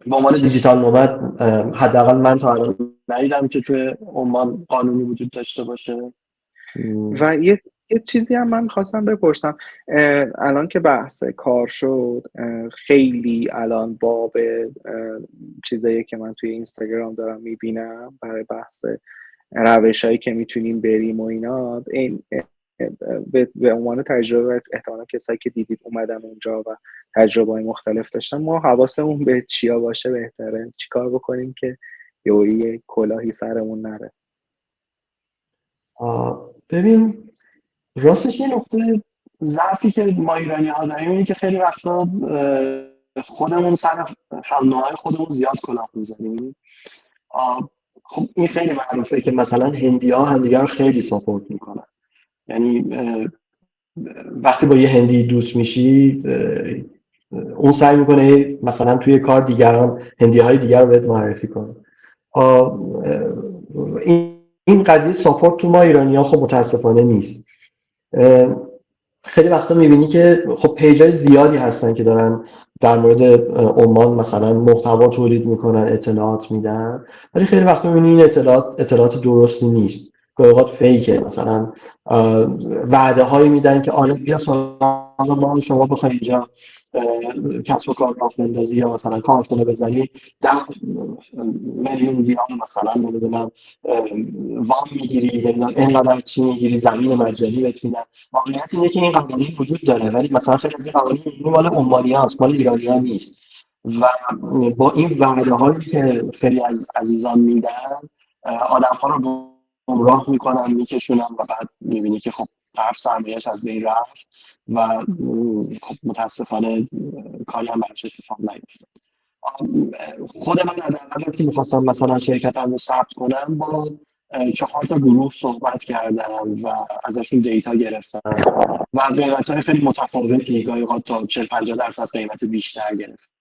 به عنوان دیجیتال نومد حداقل من تا الان ندیدم که توی عمان قانونی وجود داشته باشه. و یه چیزی هم من خواستم بپرسم، الان که بحث کار شد، خیلی الان باب چیزایی که من توی اینستاگرام دارم میبینم برای بحث روش‌هایی که میتونیم بریم و اینا، این به عنوان تجربه احتمالا کسایی که دیدید اومدن اونجا و تجربه‌های مختلف داشتن، ما حواسمون به چیا باشه بهتره؟ چیکار بکنیم که یه کلاهی سرمون نره؟ ببین راستش یه نقطه ضعفی که ما ایرانی ها داریم اینه که خیلی وقتا خودمون سر هم‌نوعای خودمون زیاد کلاه می‌زنیم. خب این خیلی معروفه که مثلا هندی‌ها همدیگه رو خیلی ساپورت میکنن. یعنی وقتی با یه هندی دوست میشی اون سعی میکنه مثلا توی کار دیگران هندی‌های دیگر رو بهت معرفی کنه. این قضیه ساپورت تو ما ایرانی‌ها خب متاسفانه نیست. خیلی وقتا میبینی که خب پیجای زیادی هستن که دارن در مورد عمان مثلا محتوا تولید میکنن، اطلاعات میدن، ولی خیلی وقتا میبینی این اطلاعات درستی نیست، گاهی اوقات فیکه. مثلا وعده هایی میدن که آره بیا سراغ ما، شما بخوای اینجا کسب و کار راه بندازی یا مثلا کارخونه بزنی 10 میلیون ریال مثلا نمیدونم وام میگیری، نمیدونم اینقدر چی میگیری، زمین مجانی بهت میدن. واقعیت اینه که این قوانین وجود داره ولی مثلا خیلی از این قوانین مال عمانی‌ها هست، مال ایرانی‌ها نیست و با این وعده هایی که خیلی از عزیزان میدن آدم‌ها رو گمراه میکنن، میکشونن و بعد میبینی که خب طرف سرمایه‌اش از بین رفت و خب متاسفانه کاری هم براش اتفاق نیفتاد. خود من حداقل وقتی میخواستم مثلا شرکتم رو ثبت کنم با 4 تا گروه صحبت کردم و ازشون دیتا گرفتم و قیمت‌های خیلی متفاوتی، گاهی اوقات تا 40-50% قیمت بیشتر گرفتم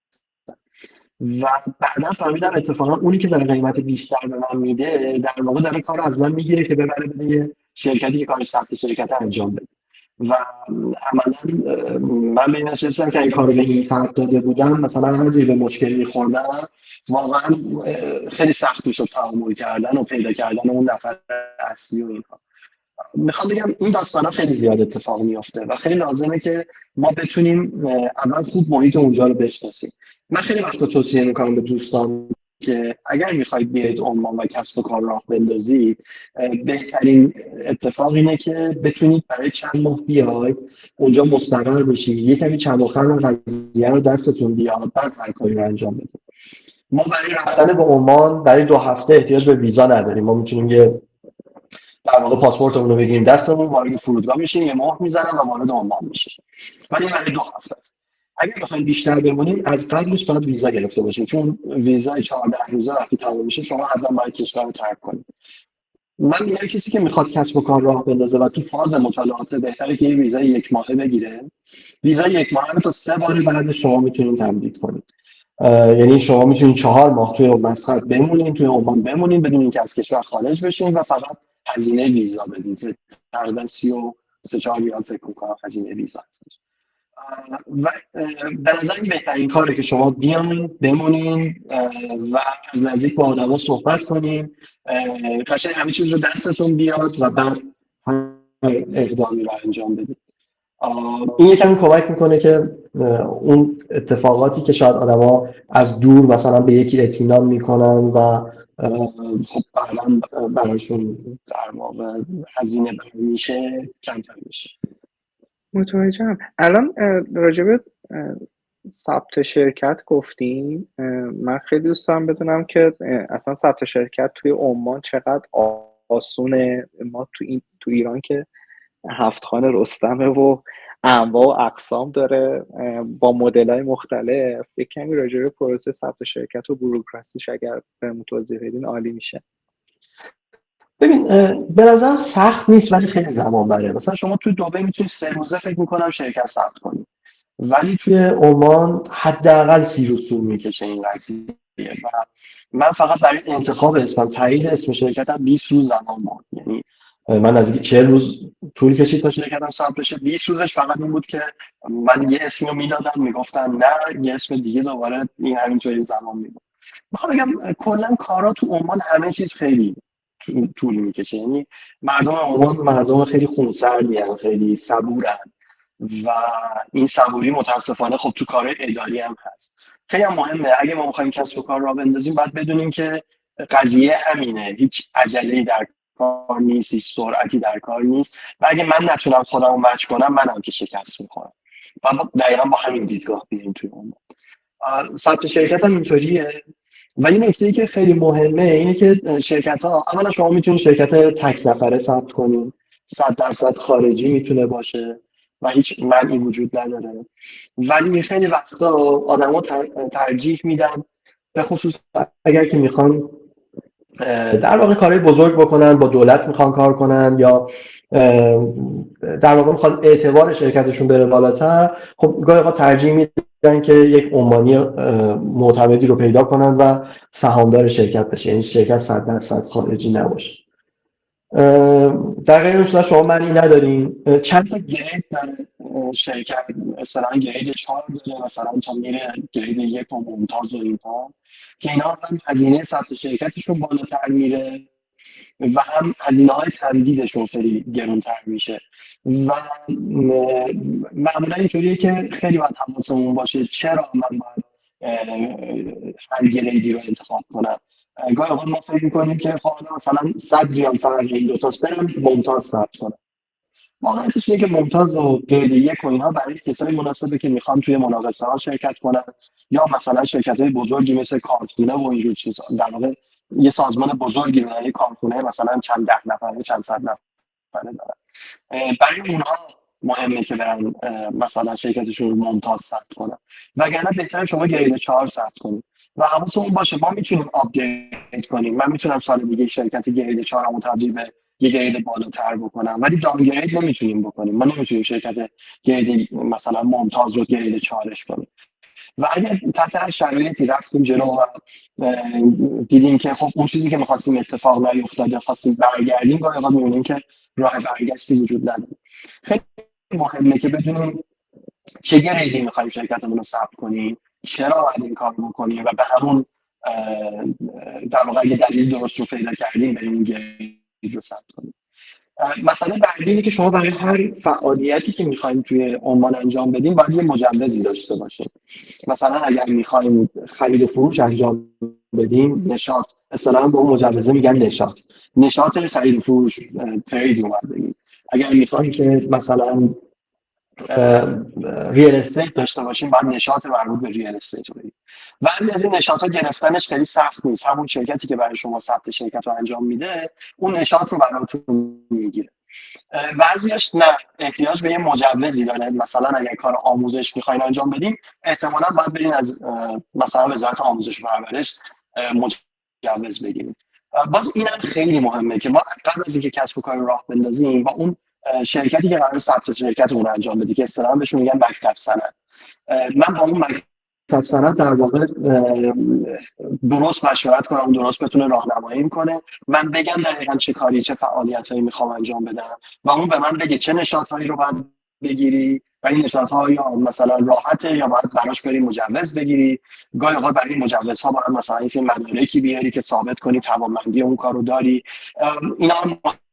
و بعدا فهمیدم اتفاقا اونی که داره قیمت بیشتر به من میده در واقع داره کار از من میگیره که ببره بده یه شرکتی که کار ثبت شرکت انجام بده و عملا من به این نشستم که این کار رو به این فرد داده بودم مثلا هر جایی به مشکلی میخوردم واقعا خیلی سخت میشد تعامل کردن و پیدا کردن اون نفر اصلی و اینها. میخوام بگم این داستانا خیلی زیاد اتفاق میفته و خیلی لازمه که ما بتونیم اول خوب محیط اونجا رو بشناسیم. من خیلی وقتا توصیه میکنم به دوستان که اگر میخواید بیاید عمان و کسب و کار راه بندازید، بهترین اتفاق اینه که بتونید برای چند ماه بیاید اونجا مستقر بشید، یه کمی چند قضیه رو دستتون بیاد، بعد هر کاری رو انجام بدید. ما برای رفتن به عمان برای 2 هفته احتیاج به ویزا نداریم. ما میتونیم یه در واقع پاسپورتمون رو بگیریم دستمون، وارد فرودگاه میشیم، یه مهر میزنن و وارد عمان میشیم. ولی برای 2 هفته اگه بخواید بیشتر بمونید از قبلش باید ویزا گرفته باشید، چون ویزای 14 روزه وقتی تموم میشه شما حتما باید کشور رو ترک کنید. من میگم کسی که میخواد کسب و کار راه بندازه و تو فاز مطالعات بهتره که یه ویزای 1 ماهه بگیره. ویزای 1 ماهه رو تا 3 بار بعد شما میتونید تمدید کنید. یعنی شما میتونید 4 ماه توی مسقط بمونید، توی عمان بمونید بدون اینکه از کشور خارج بشین و فقط هزینه ویزا بدیم که تقریبا 33-4 ریال فکر می‌کنم هزینه ویزا هستش. و به نظر این بهترین کاره که شما بیاین بمونین و از نزدیک با آدما صحبت کنین، قشنگ همه چیز رو دستتون بیاد و بعد هر اقدامی رو انجام بدید. این یکم کمک میکنه که اون اتفاقاتی که شاید آدما از دور مثلا به یکی اطمینان میکنن و خب بعداً براشون در واقع هزینه میشه کمتر میشه. متوجهم. الان راجع به ثبت شرکت گفتیم، من خیلی دوست دارم بدونم که اصلا ثبت شرکت توی عمان چقدر آسونه. ما تو ایران که 7 خان رستمه و انواع و اقسام داره با مدل‌های مختلف. یک کمی راجع به پروسه ثبت شرکت و بوروکراسیش اگر بهمون توضیح بدین عالی میشه. ببین به نظر سخت نیست ولی خیلی زمان بره. مثلا شما توی دبی میتونید 3 روزه فکر میکنم شرکت ثبت کنید، ولی توی عمان حداقل 30 روز طول میکشه این قضیه. و من فقط برای انتخاب اسمم، تایید اسم شرکتم 20 روز زمان برد. یعنی من نزدیک 40 روز طول کشید تا شرکتم ثبت بشه. 20 روزش فقط این بود که من یه اسمی رو میدادم میگفتن نه، یه اسم دیگه دوباره این همینطوری زمان میبرد. میخوام بگم کلا کارا تو عمان همه چیز خیلی طول میکشه. یعنی مردم عمان مردم خیلی خونسردی هستند، خیلی صبورن و این صبوری متاسفانه خب تو کار اداری هم هست. خیلی هم مهمه اگه ما میخوایم کسب و کار را بندازیم باید بدونیم که قضیه همینه، هیچ عجله‌ای در کار نیست، هیچ سرعتی در کار نیست و اگه من نتونم خودم رو مچ کنم منم که شکست میخورم. و دقیقا با همین دیدگاه بیایم توی عمان. ثبت شرکت هم اینطوریه. و این نکته‌ای که خیلی مهمه اینه که شرکت‌ها اولا شما میتونید شرکت تک نفره ثبت کنید، 100% خارجی میتونه باشه و هیچ معنی وجود نداره. ولی خیلی وقتا آدما ترجیح میدن، به خصوص اگر که میخوان در واقع کارهای بزرگ بکنن، با دولت میخوان کار کنن یا در واقع میخوان اعتبار شرکتشون بره بالاتر، خب گاهی اوقات ترجیح میدن که یک عمانی معتمدی رو پیدا کنن و سهامدار شرکت بشه، یعنی شرکت 100% خارجی نباشه. در غیر این صورت شما معنی ندارین. چند تا گرید داره شرکت، مثلا گرید 4 داره، مثلا تا میره گرید 1 و ممتاز و اینها که اینا هم هزینه ثبت شرکتشون بالاتر میره و هم هزینه‌های تمدیدشون خیلی گرانتر میشه. و معمولا اینطوریه که خیلی باید حواسمون باشه چرا من باید هر گریدی رو انتخاب کنم. گاهی اوقات ما فکر می‌کنیم که خب مثلا 100 ریال فرق این دو تاست، برم ممتاز ثبت کنم. واقعیتش اینه که ممتاز و گرید 1 و اینها برای کسایی مناسبه که میخوان توی مناقصه‌ها شرکت کنن یا مثلا شرکت‌های بزرگی مثل کارخونه و اینجور چیزا. در واقع یه سازمان بزرگی رو یه کارخونه مثلا چند ده نفره چند صد نفره دارن. برای اونها مهمه که برن مثلا شرکتشون رو ممتاز ثبت کنن، وگرنه بهتره شما گرید 4 ثبت کنید. و حواسمون باشه ما میتونیم آپگرید کنیم. من میتونم سال دیگه شرکت گرید 4 رو تبدیل به یه گرید بالاتر بکنم، ولی داونگرید نمیتونیم بکنیم. ما نمیتونیم شرکت گرید مثلا ممتاز رو گرید 4ش کنیم. و اگر تحت هر شرایطی رفتیم جلو و دیدیم که خب اون چیزی که می‌خواستیم اتفاق نیفتاده، خواستیم برگردیم، گاهی اوقات می‌بینیم که راه برگشتی وجود نداره. خیلی مهمه که بدونیم چه گریدی می‌خوایم شرکتمون رو ثبت کنیم، چرا باید این کار بکنیم و به همون در واقع اگه دلیل درست رو پیدا کردیم بریم اون گرید رو ثبت کنیم. مسئله بعدی اینه که شما برای هر فعالیتی که می‌خوایم توی عمان انجام بدیم باید یه مجوزی داشته باشیم. مثلا اگر می‌خوایم خرید و فروش انجام بدیم، نشاط، اصطلاحاً به اون مجوزه میگن نشاط خرید و فروش، ترید رو باید بگیم. اگر می‌خوایم که مثلا ریال استیت داشته باشیم باید نشاط مربوط به ریال استیت رو بدیم. و از این نشاط‌ها گرفتنش خیلی سخت نیست. همون شرکتی که برای شما ثبت شرکت رو انجام میده اون نشاط رو براتون میگیره. بعضیاش نه، احتیاج به یه مجوزی داره. مثلا اگر کار آموزش میخواین انجام بدیم احتمالاً باید برین از مثلا وزارت آموزش و پرورش مجوز بگیرید. باز اینم خیلی مهمه که ما قبل از اینکه کسب و کار راه بندازیم با اون شرکتی که قرار ثبت شرکتمون انجام بده که اصطلاحاً بهشون میگن مکتب سند، من با اون مکتب سند در واقع درست مشورت کنم، درست بتونه راهنمایی کنه، من بگم دقیقاً چه کاری چه فعالیتایی میخوام انجام بدم و اون به من بگه چه نشاطهایی رو باید بگیری و این نشاط‌ها یا مثلا راحته یا باید براش بری مجوز بگیری. گاهی اوقات برای مجوزها باید مثلا این مدارکی بیاری که ثابت کنی توانمندی اون کارو داری. اینا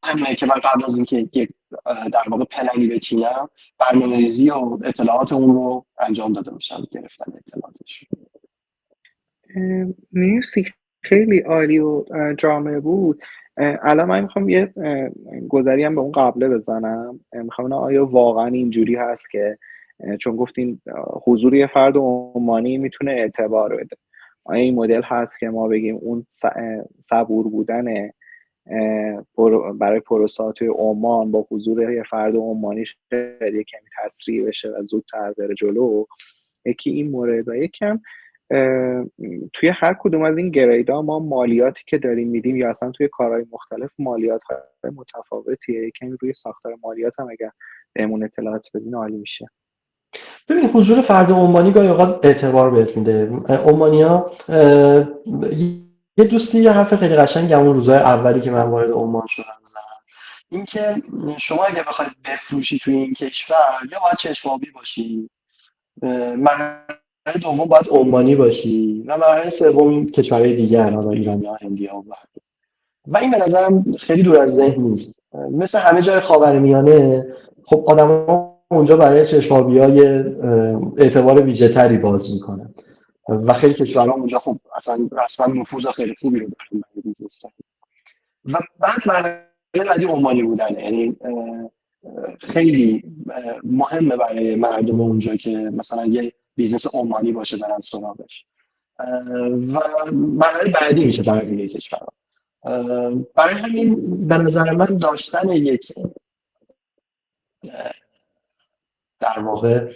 مهمه که من قبل از اینکه یک در واقع پلنی بچینم برنامه‌ریزی و اطلاعات اون رو انجام داده باشم، گرفتن اطلاعاتش. مرسی، خیلی عالی و جامع بود. الان من میخوام یه گذری هم به اون قبله بزنم. میخوام آیا واقعا اینجوری هست که چون گفتین حضور یه فرد عمانی میتونه اعتبار بده، آیا این مدل هست که ما بگیم اون صبور بودن برای پروسات عمان با حضور یه فرد عمانی شاید یه کمی تسریع بشه و زودتر بره جلو؟ یکی این مورد و یکم توی هر کدوم از این گریدها ما مالیاتی که داریم میدیم یا اصلا توی کارهای مختلف مالیات های متفاوتیه. یکمی روی ساختار مالیات هم اگر بهمون اطلاعات بدین عالی میشه. ببین حضور فرد عمانی گاهی اوقات اعتبار بهت میده. عمانی‌ها یه دوستی یه حرف خیلی قشنگ اون روزهای اولی که من وارد عمان شدم زدن، این که شما اگه بخواید بفروشی توی این کشور یا باید چشمابی باشی، مرحله دوم باید عمانی باشی و مرحله سوم کشورهای دیگه حالا ایرانی‌ها، هندی‌ها و این به نظرم خیلی دور از ذهن نیست. مثل همه جای خاورمیانه خب آدم‌ها اونجا برای چشمابی‌های اعتبار ویژه‌تری باز میکنن و خیلی کشورها اونجا خب اصلا رسما نفوذ خیلی خوبی رو دارن برای بیزنس کردن. و بعد مرحله بعدی عمانی بودنه، یعنی خیلی مهمه برای مردم اونجا که مثلا یه بیزنس عمانی باشه برن سراغش و مرحله بعدی میشه بقیه کشورها. برای همین به نظر من داشتن یک در واقع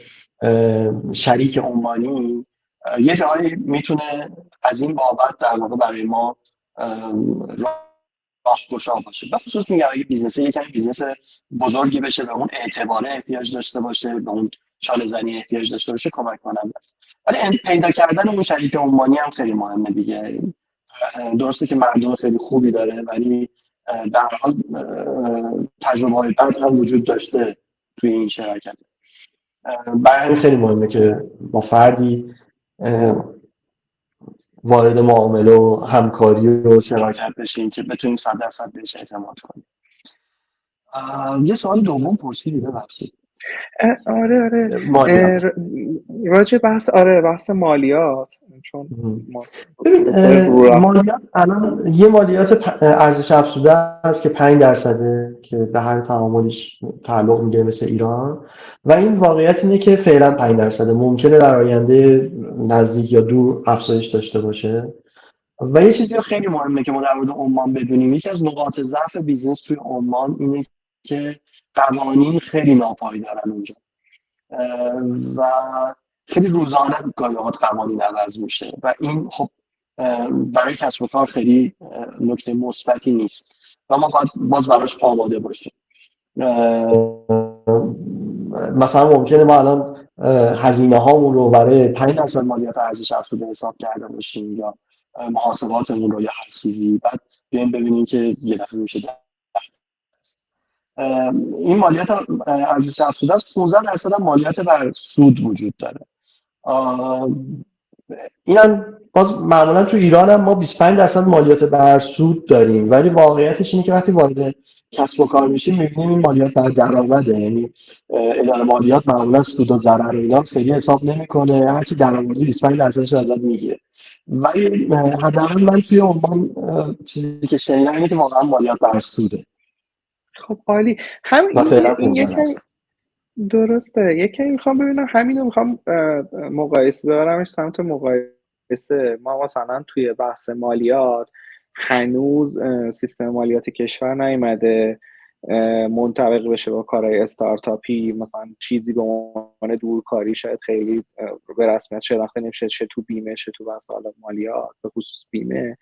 شریک عمانی یه جایی میتونه از این بابت در واقع برای ما راهگشا باشه. به خصوص میگم اگه بیزنس یکم بیزنس بزرگی بشه، به اون اعتبار احتیاج داشته باشه، به اون چاله زنی احتیاج داشته باشه، کمک کننده است. ولی پیدا کردن اون شریک عمانی هم خیلی مهمه دیگه. درسته که مردم خیلی خوبی داره ولی در حال تجربه‌های بد هم وجود داشته توی این شرکت. برای همین خیلی مهمه که با فردی وارد معامله و همکاری و شراکت بشیم که بتونیم 100% بهش اعتماد کنیم. یه سوال دوم پرسیدی ببخشید. آره مالیات. راجع بحث مالیات، چون مالیات الان یه مالیات ارزش افزوده است که 5% که به هر تعاملش تعلق میگیره مثل ایران و این واقعیت اینه که فعلا 5% ممکنه در آینده نزدیک یا دور افزایش داشته باشه. و یه چیزی خیلی مهمه که ما در مورد عمان بدونیم، یکی از نقاط ضعف بیزنس توی عمان اینه که قوانین خیلی ناپایدارن اونجا و خیلی روزانه گاهی اوقات قوانین عوض میشه و این خب برای کسب و کار خیلی نکته مثبتی نیست و ما باید باز براش آماده باشیم. مثلا ممکنه ما الان هزینه هامون رو برای 5% مالیات ارزش افزوده حساب کرده باشیم یا محاسباتمون رو یا هر چیزی، بعد بیایم ببینیم که یه دفعه میشه این مالیات ارزش افزوده است. 15% مالیات بر سود وجود داره. اینم باز معمولا تو ایران هم ما 25% مالیات بر سود داریم ولی واقعیتش اینه که وقتی وارد کسب و کار میشیم میبینیم این مالیات بر درآمده، یعنی اداره مالیات معمولا سود و ضرر اینا خیلی حساب نمیکنه، هرچی درآمدی 25% رو ازت میگیره. ولی حداقل من توی عمان چیزی که شنیدم اینه که واقعا مالیات بر سوده. خب عالی. هم این یکم درسته. یکی میخوام ببینم همینو میخوام مقایسه ببرمش سمت مقایسه. ما مثلا توی بحث مالیات هنوز سیستم مالیات کشور نیومده منطبق بشه با کارهای استارتاپی، مثلا چیزی به عنوان دورکاری شاید خیلی به رسمیت شناخته نمیشه، چه تو بیمه چه تو مسائل مالیات، به خصوص بیمه.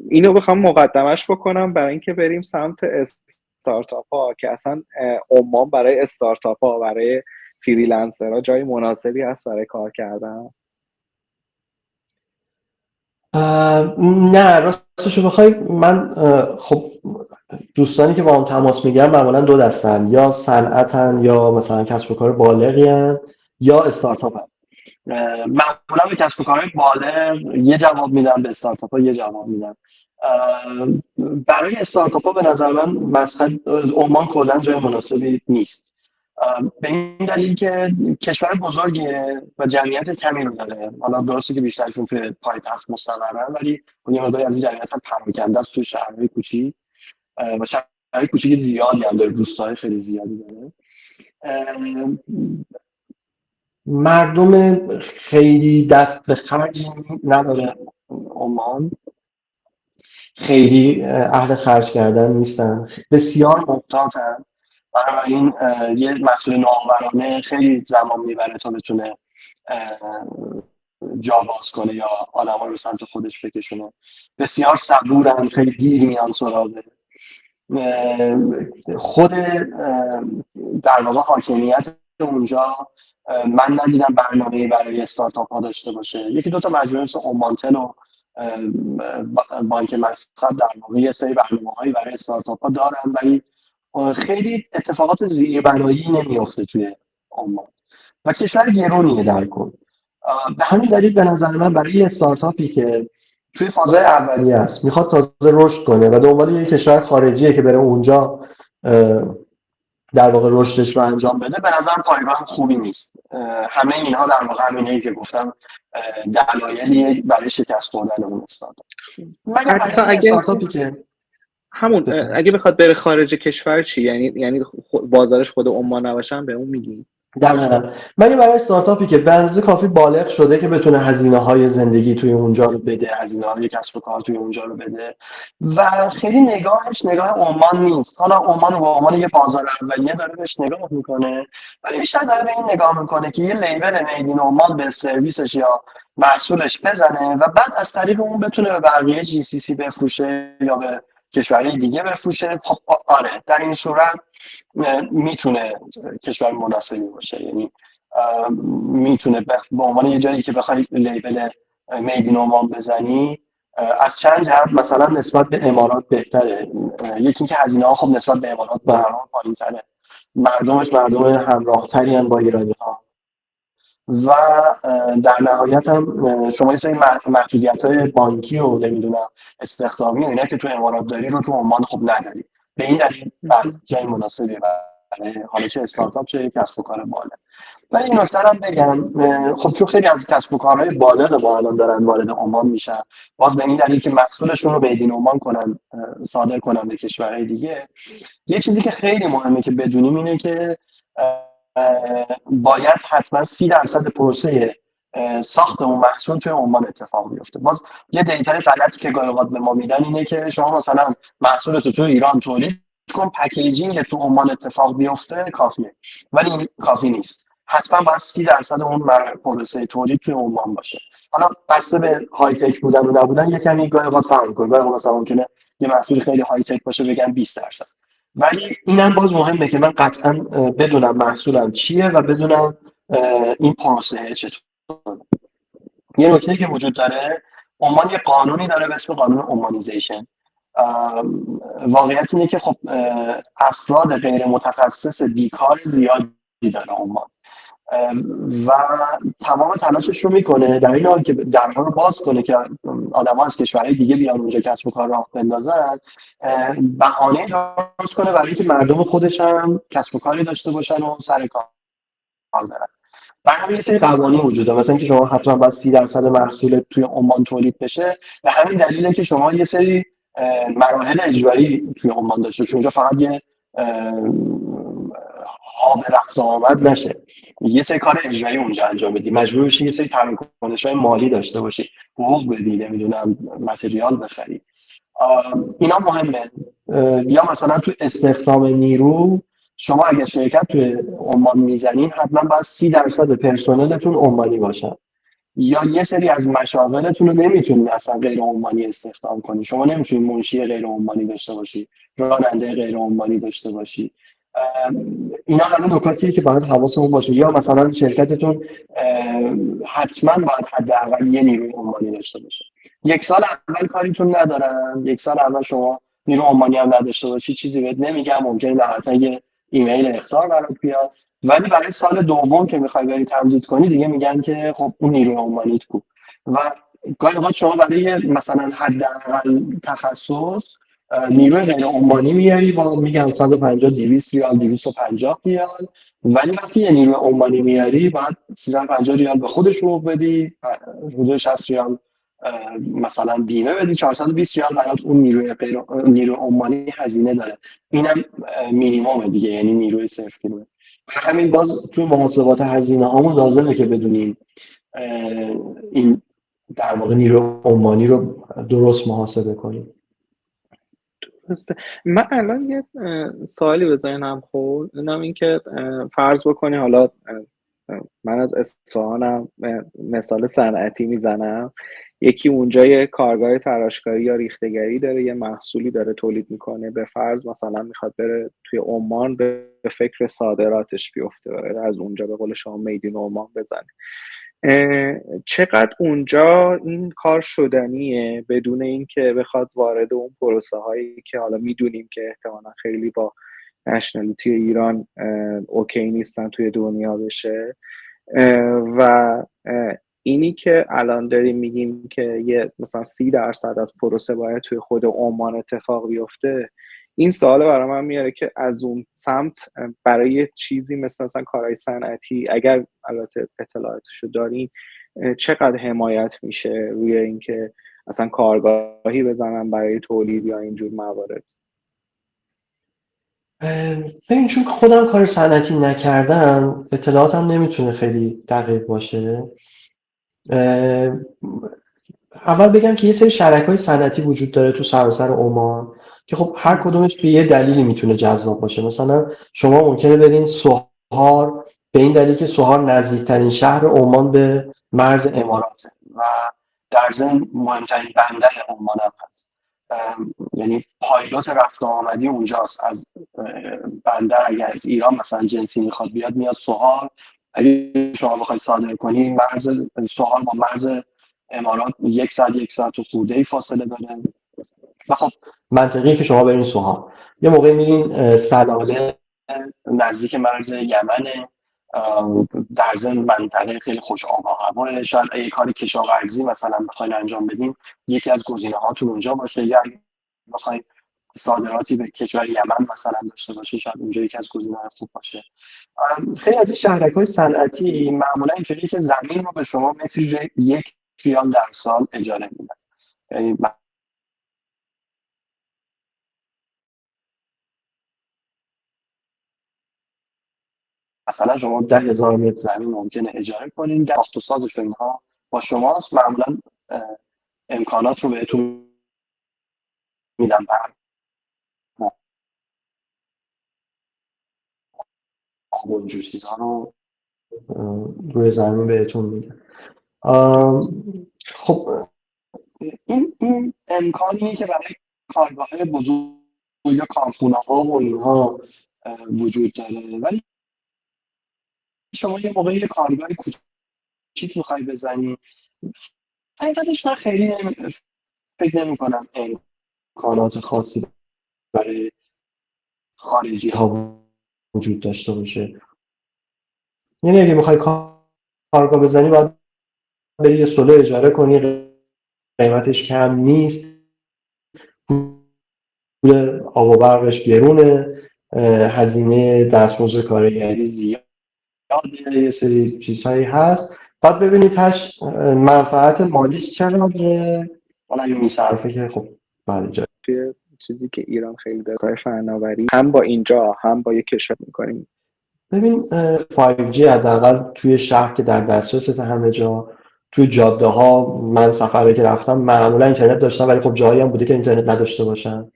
اینو بخوام مقدمش بکنم برای اینکه بریم سمت استارتاپ ها که اصلا عمان برای استارتاپ ها، برای فریلنسرها جای مناسبی هست برای کار کردن؟ نه راستشو بخوای من خب دوستانی که با هم تماس میگیرن معمولا دو دستن، یا صنعتن یا مثلا کسب و کار بالغی هن، یا استارتاپ هن. معمولا به کسب و کارهای بالغ یه جواب میدم، به استارتاپ ها یه جواب میدم. برای استارتاپ ها به نظر من مسقط عمان کلا جای مناسبی نیست، به این دلیل که کشور بزرگیه و جمعیت کمی رو داره. حالا درسته که بیشترشون توی پایتخت مستقرن، ولی یه مقداری از این جمعیت هم پراکنده است توی شهرهای کوچیک و شهرهای کوچیک زیادی هم داره، روستاهای خیلی زیادی داره. مردم خیلی دست به خرجی نداره عمان، خیلی اهل خرج کردن نیستن، بسیار محتاطن. بنابراین یه محصول نوآورانه خیلی زمان میبره تا بتونه جا باز کنه یا آدم‌ها رو سمت خودش بکشونه. بسیار صبورن، خیلی دیر میان سراغه. خود در واقع حاکمیت اونجا من ندیدم برنامه‌ای برای استارتاپ ها داشته باشه. یکی دو تا مجموعه مثل اومانتل و بانک مسقط در واقع یه سری برنامه‌هایی برای استارتاپ ها دارن، ولی خیلی اتفاقات زیربنایی نمیفته توی عمان و کشور گرونیه در کل. به همین دلیل به نظر من برای استارتاپی که توی فازهای اولیه است، میخواد تازه رشد کنه و دنبال یک کشور خارجیه که بره اونجا در واقع رشدش رو انجام بده، به نظر پایگاه خوبی نیست. همه اینها در واقع همینایی که گفتم دلایلیه برای شکست خوردن اون استارتاپ. مگر حتی برای استارتاپی که اگه بخواد بره خارج کشور چی؟ یعنی بازارش خود عمان نباشن به اون میگی؟ دقیقاً. ولی برای استارتاپی که به اندازه کافی بالغ شده که بتونه هزینه‌های زندگی توی اونجا رو بده، هزینه‌های کسب و کار توی اونجا رو بده و خیلی نگاهش نگاه عمان نیست. حالا عمان به عنوان یه بازار اولیه داره بهش نگاه میکنه، ولی بیشتر داره به این نگاه میکنه که یه لیبل میدین عمان به سرویسش یا محصولش بزنه و بعد از طریق اون بتونه به بقیه جی سی سی بفروشه یا به کشورهای دیگه بفروشه. خب آره، در این صورت میتونه کشور مناسبی باشه، یعنی میتونه به عنوان یه جایی که بخوای لیبل میدین عمان بزنی از چند جهت مثلا نسبت به امارات بهتره. یکی اینکه هزینه ها خب نسبت به امارات به هر حال پایین‌تره، مردمش مردم همراه‌تری ان با ایرانی‌ها و در نهایت هم شما یه سری محدودیت‌های بانکی و نمیدونم استخدامی و اینا که تو امارات داری رو تو عمان خب نداری. به این دلیل جای مناسبی برای حالا چه استارتاپ چه کسب و کار بالغ. من این نکته هم بگم، خب چون خیلی از کسب و کارهای بالغ ما الان دارن وارد عمان میشن، باز به این دلیل که محصولشون رو به دین عمان کنن، صادر کنن به کشورهای دیگه. یه چیزی که خیلی مهمه که بدونیم اینه که باید حتما 30% پروسه ساخت اون محصول توی عمان اتفاق بیفته. باز یه دیتای غلطی که گاهی اوقات به ما میدن اینه که شما مثلا محصولت تو ایران تولید کن، پکیجینگ تو عمان اتفاق بیفته کافیه، ولی این کافی نیست. حتما باید 30% اون پروسه تولید توی عمان باشه. حالا بسته به های تک بودن و نبودن یه کمی گاهی اوقات فرق کنه. گاهی مثلا ممکنه یه محصول خیلی های تک باشه بگن 20%، ولی اینم باز مهمه که من قطعا بدونم محصولم چیه و بدونم این پروسه چطور. یه نکته که وجود داره، عمان یه قانونی داره به اسم قانون عمانیزیشن. واقعیت اینه که خب افراد غیر متخصص بیکار زیادی داره عمان و تمام تلاشش رو میکنه در این حال که درها رو باز کنه که آدم‌ها از کشورهای دیگه بیان اونجا کسب و کار راه بندازن، بهانه درست کنه برای اینکه مردم خودش هم کسب و کاری داشته باشن و سر کار برن. برای یه سری قوانین وجود داره، مثلا که شما حتما باید 30% محصول توی عمان تولید بشه و همین دلیله که شما یه سری مراحل اجرایی توی عمان داشته، چون اونجا فقط یه ها به رفت آمد نشه، یه سری کار اجرایی اونجا انجام بدی، مجبور بشی یه سری تراکنش‌های مالی داشته باشی، حقوق بدی، نمیدونم متریال بخری. اینا مهمه. یا مثلا تو استخدام نیرو، شما اگه شرکت توی عمان میزنین حتما باید 30% پرسنلتون عمانی باشن، یا یه سری از مشاغلتون رو نمیتونین اصلا غیر عمانی استخدام کنی. شما نمیتونین منشی غیر عمانی داشته باشی، راننده غیر عمانی داشته باشی. اینا همه نکاتیه که باید حواسمون باشه. یا مثلا شرکتتون حتما باید حداقل یه نیروی عمانی داشته باشه. 1 سال اول کاریتون ندارن، 1 سال اول شما نیرو عمانی هم نداشته باشی چیزی بهت نمیگم، ممکنه نهایتا یه ایمیل اخطار برات بیاد، ولی برای سال دوم که میخوای بری تمدید کنی دیگه میگن که خب اون نیروی عمانیت کو. و گاهی اوقات شما برای مثلا حداقل تخصص نیروی غیر عمانی میاری با میگم 150 200 ریال 250 ریال، ولی وقتی یه نیروی عمانی میاری باید 350 ریال به خودش حقوق بدی، حدود 60 ریال مثلا بیمه بدی، 420 ریال برات اون نیروی عمانی هزینه داره. اینم مینیمم دیگه، یعنی نیروی صفر کیلومتر. همین باز توی محاسبات هزینه هامون لازمه که بدونیم این در واقع نیروی عمانی رو درست محاسبه کنیم. درسته. من الان یه سوالی به ذهنم خورد، اینم این که فرض بکنی حالا من از اصفهانم، مثال صنعتی میزنم، یکی اونجا یه کارگاه تراشکاری یا ریختگری داره، یه محصولی داره تولید میکنه، به فرض مثلا میخواد بره توی عمان، به فکر صادراتش بیفته، از اونجا به قول شما میدین عمان بزنه. چقدر اونجا این کار شدنیه بدون اینکه بخواد وارد اون پروسه هایی که حالا میدونیم که احتمالا خیلی با نشنالیتی ایران اوکی نیستن توی دنیا بشه، و اینی که الان داریم میگیم که یه مثلا 30% از پروسه باید توی خود عمان اتفاق بیفته، این سوال برای من میاره که از اون سمت برای چیزی مثلا کارهای صنعتی، اگر البته اطلاعاتشو دارین، چقدر حمایت میشه روی اینکه اصلا کارگاهی بزنن برای تولید یا اینجور موارد؟ ببین چون خودم کار صنعتی نکردم اطلاعاتم نمیتونه خیلی دقیق باشه. اول بگم که یه سری شرکای صنعتی وجود داره تو سراسر عمان که خب هر کدومش به یه دلیلی میتونه جذاب باشه. مثلا شما ممکنه برین سوهار به این دلیل که سوهار نزدیکترین شهر عمان به مرز اماراته و در ضمن مهمترین بندر عمان هم هست، یعنی پایلوت رفت و آمدی اونجاست. از بندر اگر از ایران مثلا جنسی میخواد بیاد میاد سوهار، اگه شما بخواید صادر کنی مرز سوهار با مرز امارات 1 ساعت و خورده فاصله داره و خب منطقیه که شما برین سوهار. یه موقع میرین سلاله نزدیک مرز یمنه، در ضمن منطقه خیلی خوش آب و هواه، شاید یه کاری کشاورزی مثلا بخواین انجام بدین یکی از گزینه هاتون اونجا باشه، یا بخواین صادراتی به کشور یمن مثلا داشته باشه شاید اونجا یکی از گزینه‌های خوب باشه. خیلی از این شهرک‌های صنعتی معمولا اینجوریه که زمین رو به شما متری 1 ریال در سال اجاره میدن، یعنی مثلا شما 10,000 متر زمین ممکنه اجاره کنین، ساخت و سازش اینها با شماست، معمولا امکانات رو بهتون میدن، آب و اینجور چیزها رو روی زمین بهتون میدن. خب این امکانیه که برای کارگاه‌های بزرگ یا کارخونه‌ها و اینها وجود داره، ولی شما یه موقعی یه کارگاه کوچیک میخوای بزنی، حقیقتش من خیلی فکر نمی‌کنم امکانات خاصی برای خارجی ها وجود داشته باشه. یعنی اگه میخوای کارگاه بزنی باید بری یه سوله اجاره کنی، قیمتش کم نیست، پول آب و برقش گرونه، هزینه دستمزد کارگری زیاده، یه سری چیزهایی هست، باید ببینی تاش منفعت مالیش چقدره، حالا اگه میصرفه که خب بله جا. چیزی که ایران خیلی داره کار فناوری هم با اینجا هم با یک کشور میکنیم. ببین 5G حداقل توی شهر که در دسترس همه جا، توی جاده ها من سفری که رفتم معمولا اینترنت داشتم، ولی خب جایی هم بوده که اینترنت نداشته باشن.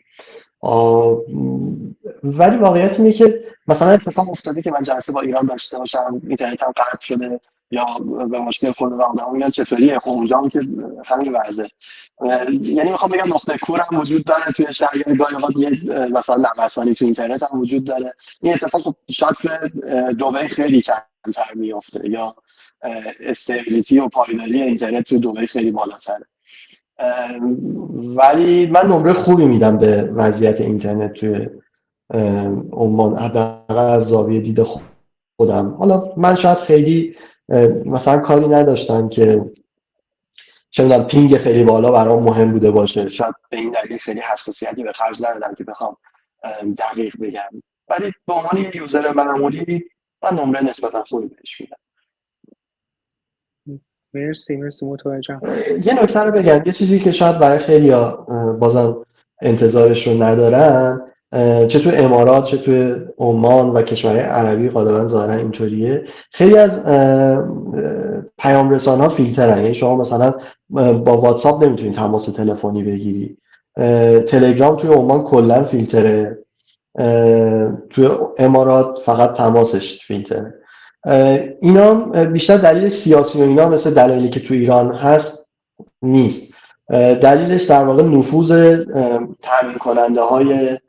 ولی واقعیت اینه که مثلا اتفاق افتاده که من جلسه با ایران داشته باشم اینترنت هم قطع شده، یا به مشکل خورده و آدم میگن چطوریه، خب اونجا هم که همین وضعه. یعنی میخوام بگم نقطه کور هم وجود داره توی شهر، یعنی گاهی اوقات یه مثلا نوسانی تو اینترنت هم وجود داره. این اتفاق شاید توی دبی خیلی کمتر میفته، یا استیبیلیتی و پایداری اینترنت توی دبی خیلی بالاتره. ولی من نمره خوبی میدم به وضعیت اینترنت توی عمان، حداقل از زاویه دید خودم. حالا من شاید خیلی مثلا کاری نداشتم که چه میدونم پینگ خیلی بالا برام مهم بوده باشه، شاید به این دلیل خیلی حساسیتی به خرج ندادم که بخوام دقیق بگم، ولی به عنوان یه یوزر معمولی من نمره نسبتا خوبی بهش میدم. مرسی متوجهم. یه نکته رو بگم، یه چیزی که شاید برای خیلیا بازم انتظارش رو ندارن، چه تو امارات چه تو عمان و کشورهای عربی غالبا ظاهرا اینطوریه، خیلی از پیام رسان ها فیلترن. یعنی شما مثلا با واتساپ نمیتونید تماس تلفنی بگیری، تلگرام توی عمان کلا فیلتره، توی امارات فقط تماسش فیلتره. اینا بیشتر دلیل سیاسی و اینا مثل دلایلی که تو ایران هست نیست. دلیلش در واقع نفوذ تامین کننده های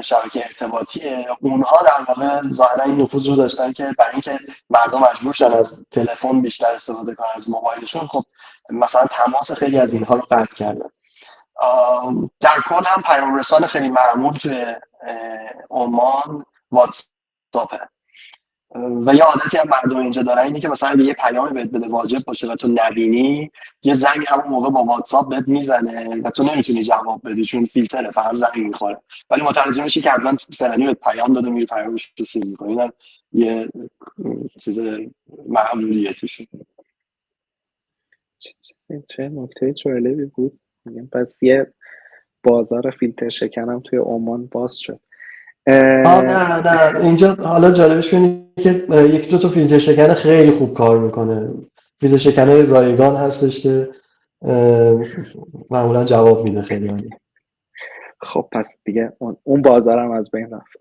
شبکه ارتباطیه. اونها در واقع ظاهرا این نفوذ رو داشتن که برای اینکه مردم مجبور شدن از تلفن بیشتر استفاده کنن از موبایلشون، خب مثلا تماس خیلی از اینها رو قطع کردن. در کل هم پیام رسان خیلی معمول توی عمان واتساپه و یه عادتی هم مردم اینجا دارن اینه که مثلا اگه یه پیامی بهت بده واجب باشه و تو نبینی، یه زنگ همون موقع با واتساپ بهت میزنه و تو نمیتونی جواب بدی چون فیلتره، فقط زنگ میخوره، ولی متوجه میشی که حتما فلانی بهت پیام داده، میری پیامش رو سیو میکنی. اینا یه چیز معمولیه توش. چه نکته جالبی بود. پس یه بازار فیلتر شکنم توی عمان باز شد. نه اینجا حالا جالبش کنید که یک دو تا فیلتر شکن خیلی خوب کار میکنه. فیلتر شکنای رایگان هستش که معمولا جواب میده خیلی عالی. خب پس دیگه اون بازارم از بین رفت.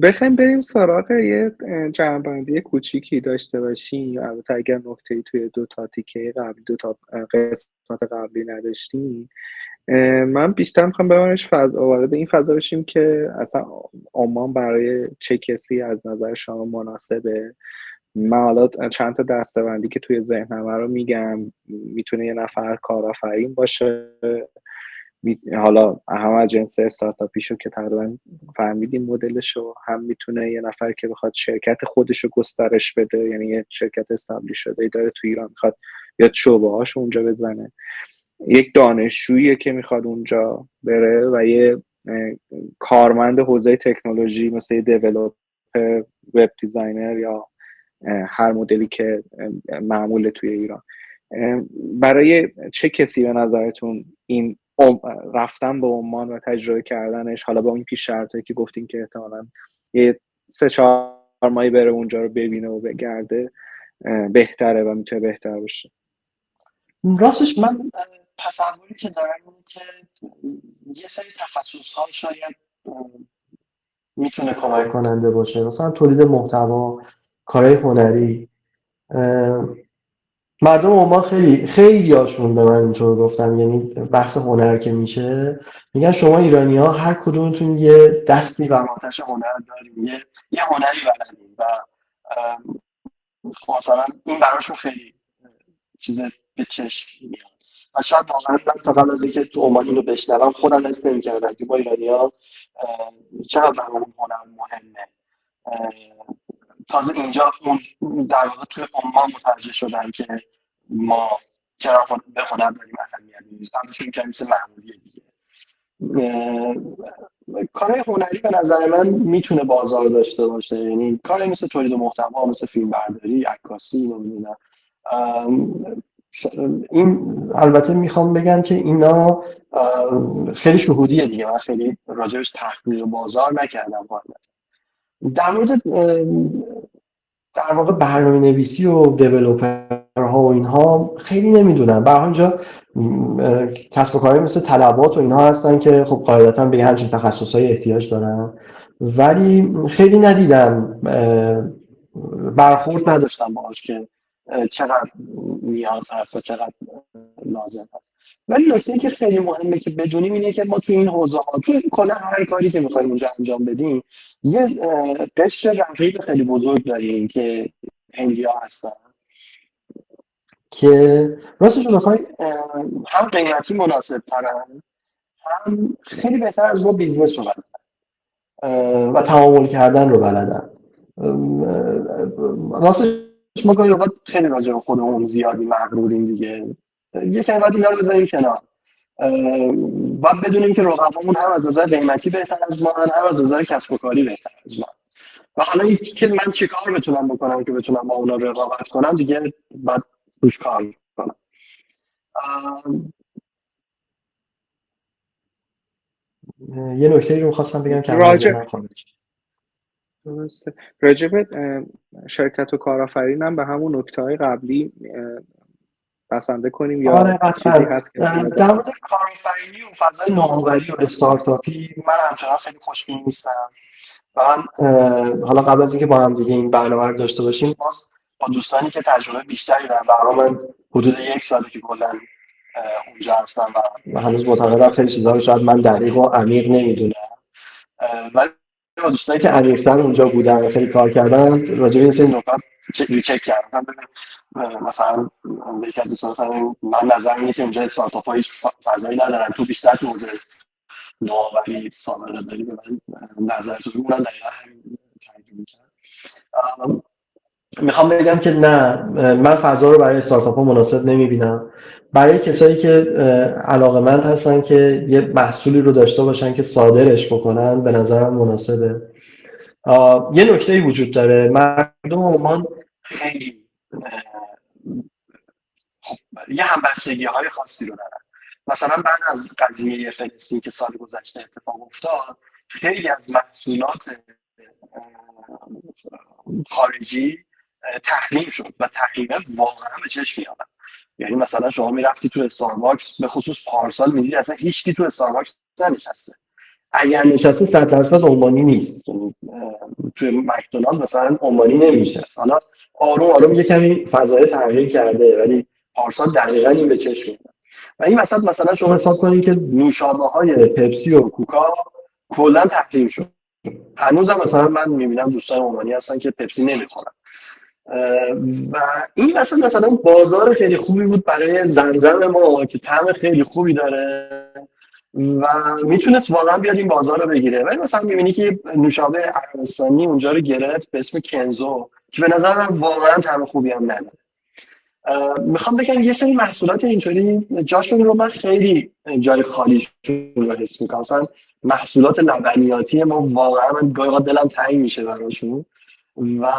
بخوایم بریم سراغ یه جمع‌بندی کوچیکی داشته باشیم، البته اگر نکته‌ای توی دو تا تیکه قبلی، دو تا قسمت قبلی نداشتیم، من بیشتر میخوام ببرمش وارد این فضا بشیم که اصلا عمان برای چه کسی از نظر شما مناسبه. من حالا چند تا دسته‌بندی که توی ذهنم رو میگم. میتونه یه نفر کارآفرین باشه، حالا هم از جنس استارتاپیشو که تقریبا فهمیدیم مدلشو، هم میتونه یه نفر که بخواد شرکت خودشو گسترش بده، یعنی یه شرکت استابلیش شده داره تو ایران میخواد بیاد شعبه هاشو اونجا بزنه، یک دانشجویی که میخواد اونجا بره، و یه کارمند حوزه تکنولوژی مثل دیولپر، وب دیزاینر یا هر مدلی که معموله توی ایران. برای چه کسی به نظرتون این رفتن به عمان و تجربه کردنش، حالا با این پیش شرطایی که گفتیم که احتمالاً یه 3-4 ماهی بره اونجا رو ببینه و بگرده، بهتره و میتونه بهتر باشه؟ راستش من تصوری که دارم اینه که یه سری تخصص‌ها شاید میتونه کمک کننده باشه، مثلا تولید محتوا، کارهای هنری. مردم عمان خیلی هاشون به من اینطور گفتن، یعنی بحث هنر که میشه میگن شما ایرانی ها هر کدومتون یه دستی و آتش هنر داریم، یه هنری بلدیم و مثلا این براشون خیلی چیز به چشم میاد. و شاید واقعا من تا قبل از اینکه تو عمان اینو بشنوم خودم حس نمی‌کردم که با ایرانی ها چقدر برامون هنر مهمه. تازه اینجا در واقع توی عمان متوجه شدن که ما چرا به هنر داریم اهمیت میدیم. همونشون که مثل معمولیه دیگه. کارهای هنری به نظر من میتونه بازار داشته باشه، یعنی کاری مثل تولید محتوا، مثل فیلم برداری، عکاسی، نمیدونم. این البته میخوام بگم که اینا خیلی شهودیه دیگه، من خیلی راجعش تحقیق بازار نکردم. در واقع برنامه‌نویسی و دیولپرها و اینها خیلی نمیدونم. به هر جا کسب و کارهای مثل طلبات و اینها هستن که خب قاعدتاً به همچین تخصصهای احتیاج دارن، ولی خیلی ندیدم برخورد نداشتم باهاش که چقدر نیاز هست و چقدر لازم هست. ولی نکته‌ای که خیلی مهمه که بدونیم اینه که ما تو این حوزه ها، تو کلا هر کاری که می‌خوایم اونجا انجام بدیم، یه قشر رقیب خیلی بزرگ داریم که هندی‌ها هستن که راستش رو بخوای هم قیمتی مناسب ترن، هم خیلی بهتر از ما بیزنس رو بلدن و تعامل کردن رو بلدن. راستش ما گاهی اوقات خیلی راجع به خودمون زیادی مغروریم دیگه. یکم باید اینا رو بذاریم کنار. باید بدونیم که رقبامون هم از نظر قیمتی بهتر از ما، هم از نظر کسب و کاری بهتر از ما. و حالا این که من چه کار بتونم بکنم که بتونم با اونا رقابت کنم دیگه باید روش کار کنم. یه نکته رو می‌خواستم بگم که الان از راجع ذهنم خارج شد. درسته. راجع به شرکت و کارآفرینم به همون نکته‌های قبلی بسنده کنیم آره یا چیزی قطعا. هست که در مورد کارآفرینی و فضای نوآوری و استارتاپی من همچنان خیلی خوشبین نیستم. و من حالا قبل از اینکه با هم دیگه این برنامه رو داشته باشیم، باز با دوستانی که تجربه بیشتری دارن، برای من حدود 1 ساله که کلا اونجا هستم و هنوز معتقدم خیلی چیزا رو شاید من دقیق و عمیق نمیدونم، ولی با دوستانی که عمیق‌تر اونجا بودن و خیلی کار کردن راجع به این سری نکات ریچک کردم. مثلا یکی از دوستان گفتن من نظرم اینه که اونجا استارتاپ‌ها هیچ فضایی ندارن، تو بیشتر تو حوزه نوآوری سابقه داری. به من نظر تو اونم دقیقا همین تاکید می‌کنم. میخوام بگم که نه، من فضا رو برای استارتاپ ها مناسب نمیبینم. برای کسایی که علاقه‌مند هستن که یه محصولی رو داشته باشن که صادرش بکنن، به نظرم مناسبه. یه نکته‌ای وجود داره، مردم عمان خیلی خب یه همبستگی‌های خاصی رو دارن. مثلا بعد از قضیه فلسطین که سال گذشته اتفاق افتاد، خیلی از محصولات خارجی تحریم شد و تحریمه واقعا به چشم میاد. یعنی مثلا شما میرفتی تو استارباکس، به خصوص پارسال میدیدی اصلا هیچکی تو استارباکس ننشسته، اگر نشسته 100% عمانی نیست. یعنی توی مکدونالد مثلا عمانی نمیشه. حالا آروم آروم یه کمی فضای تغییر کرده، ولی پارسال دقیقا این به چشم میاد. و این وسط مثلا شما حساب کنید که نوشابه های پپسی و کوکا کلا تحریم شد. هنوزم مثلا من میبینم دوستان عمانی هستن که پپسی نمیخورن. و این مثلا بازار خیلی خوبی بود برای زمزم ما که طعم خیلی خوبی داره و میتونست واقعا بیاد این بازار رو بگیره. ولی مثلا میبینی که نوشابه عربستانی اونجا رو گرفت به اسم کنزو که به نظر من واقعا طعم خوبی هم نداره. میخوام بگم یه سری محصولات اینطوری جاشون رو من خیلی جای خالی رو حس میکنم. مثلا محصولات لبنیاتی ما واقعا من گاهی دلم تنگ میشه براشون و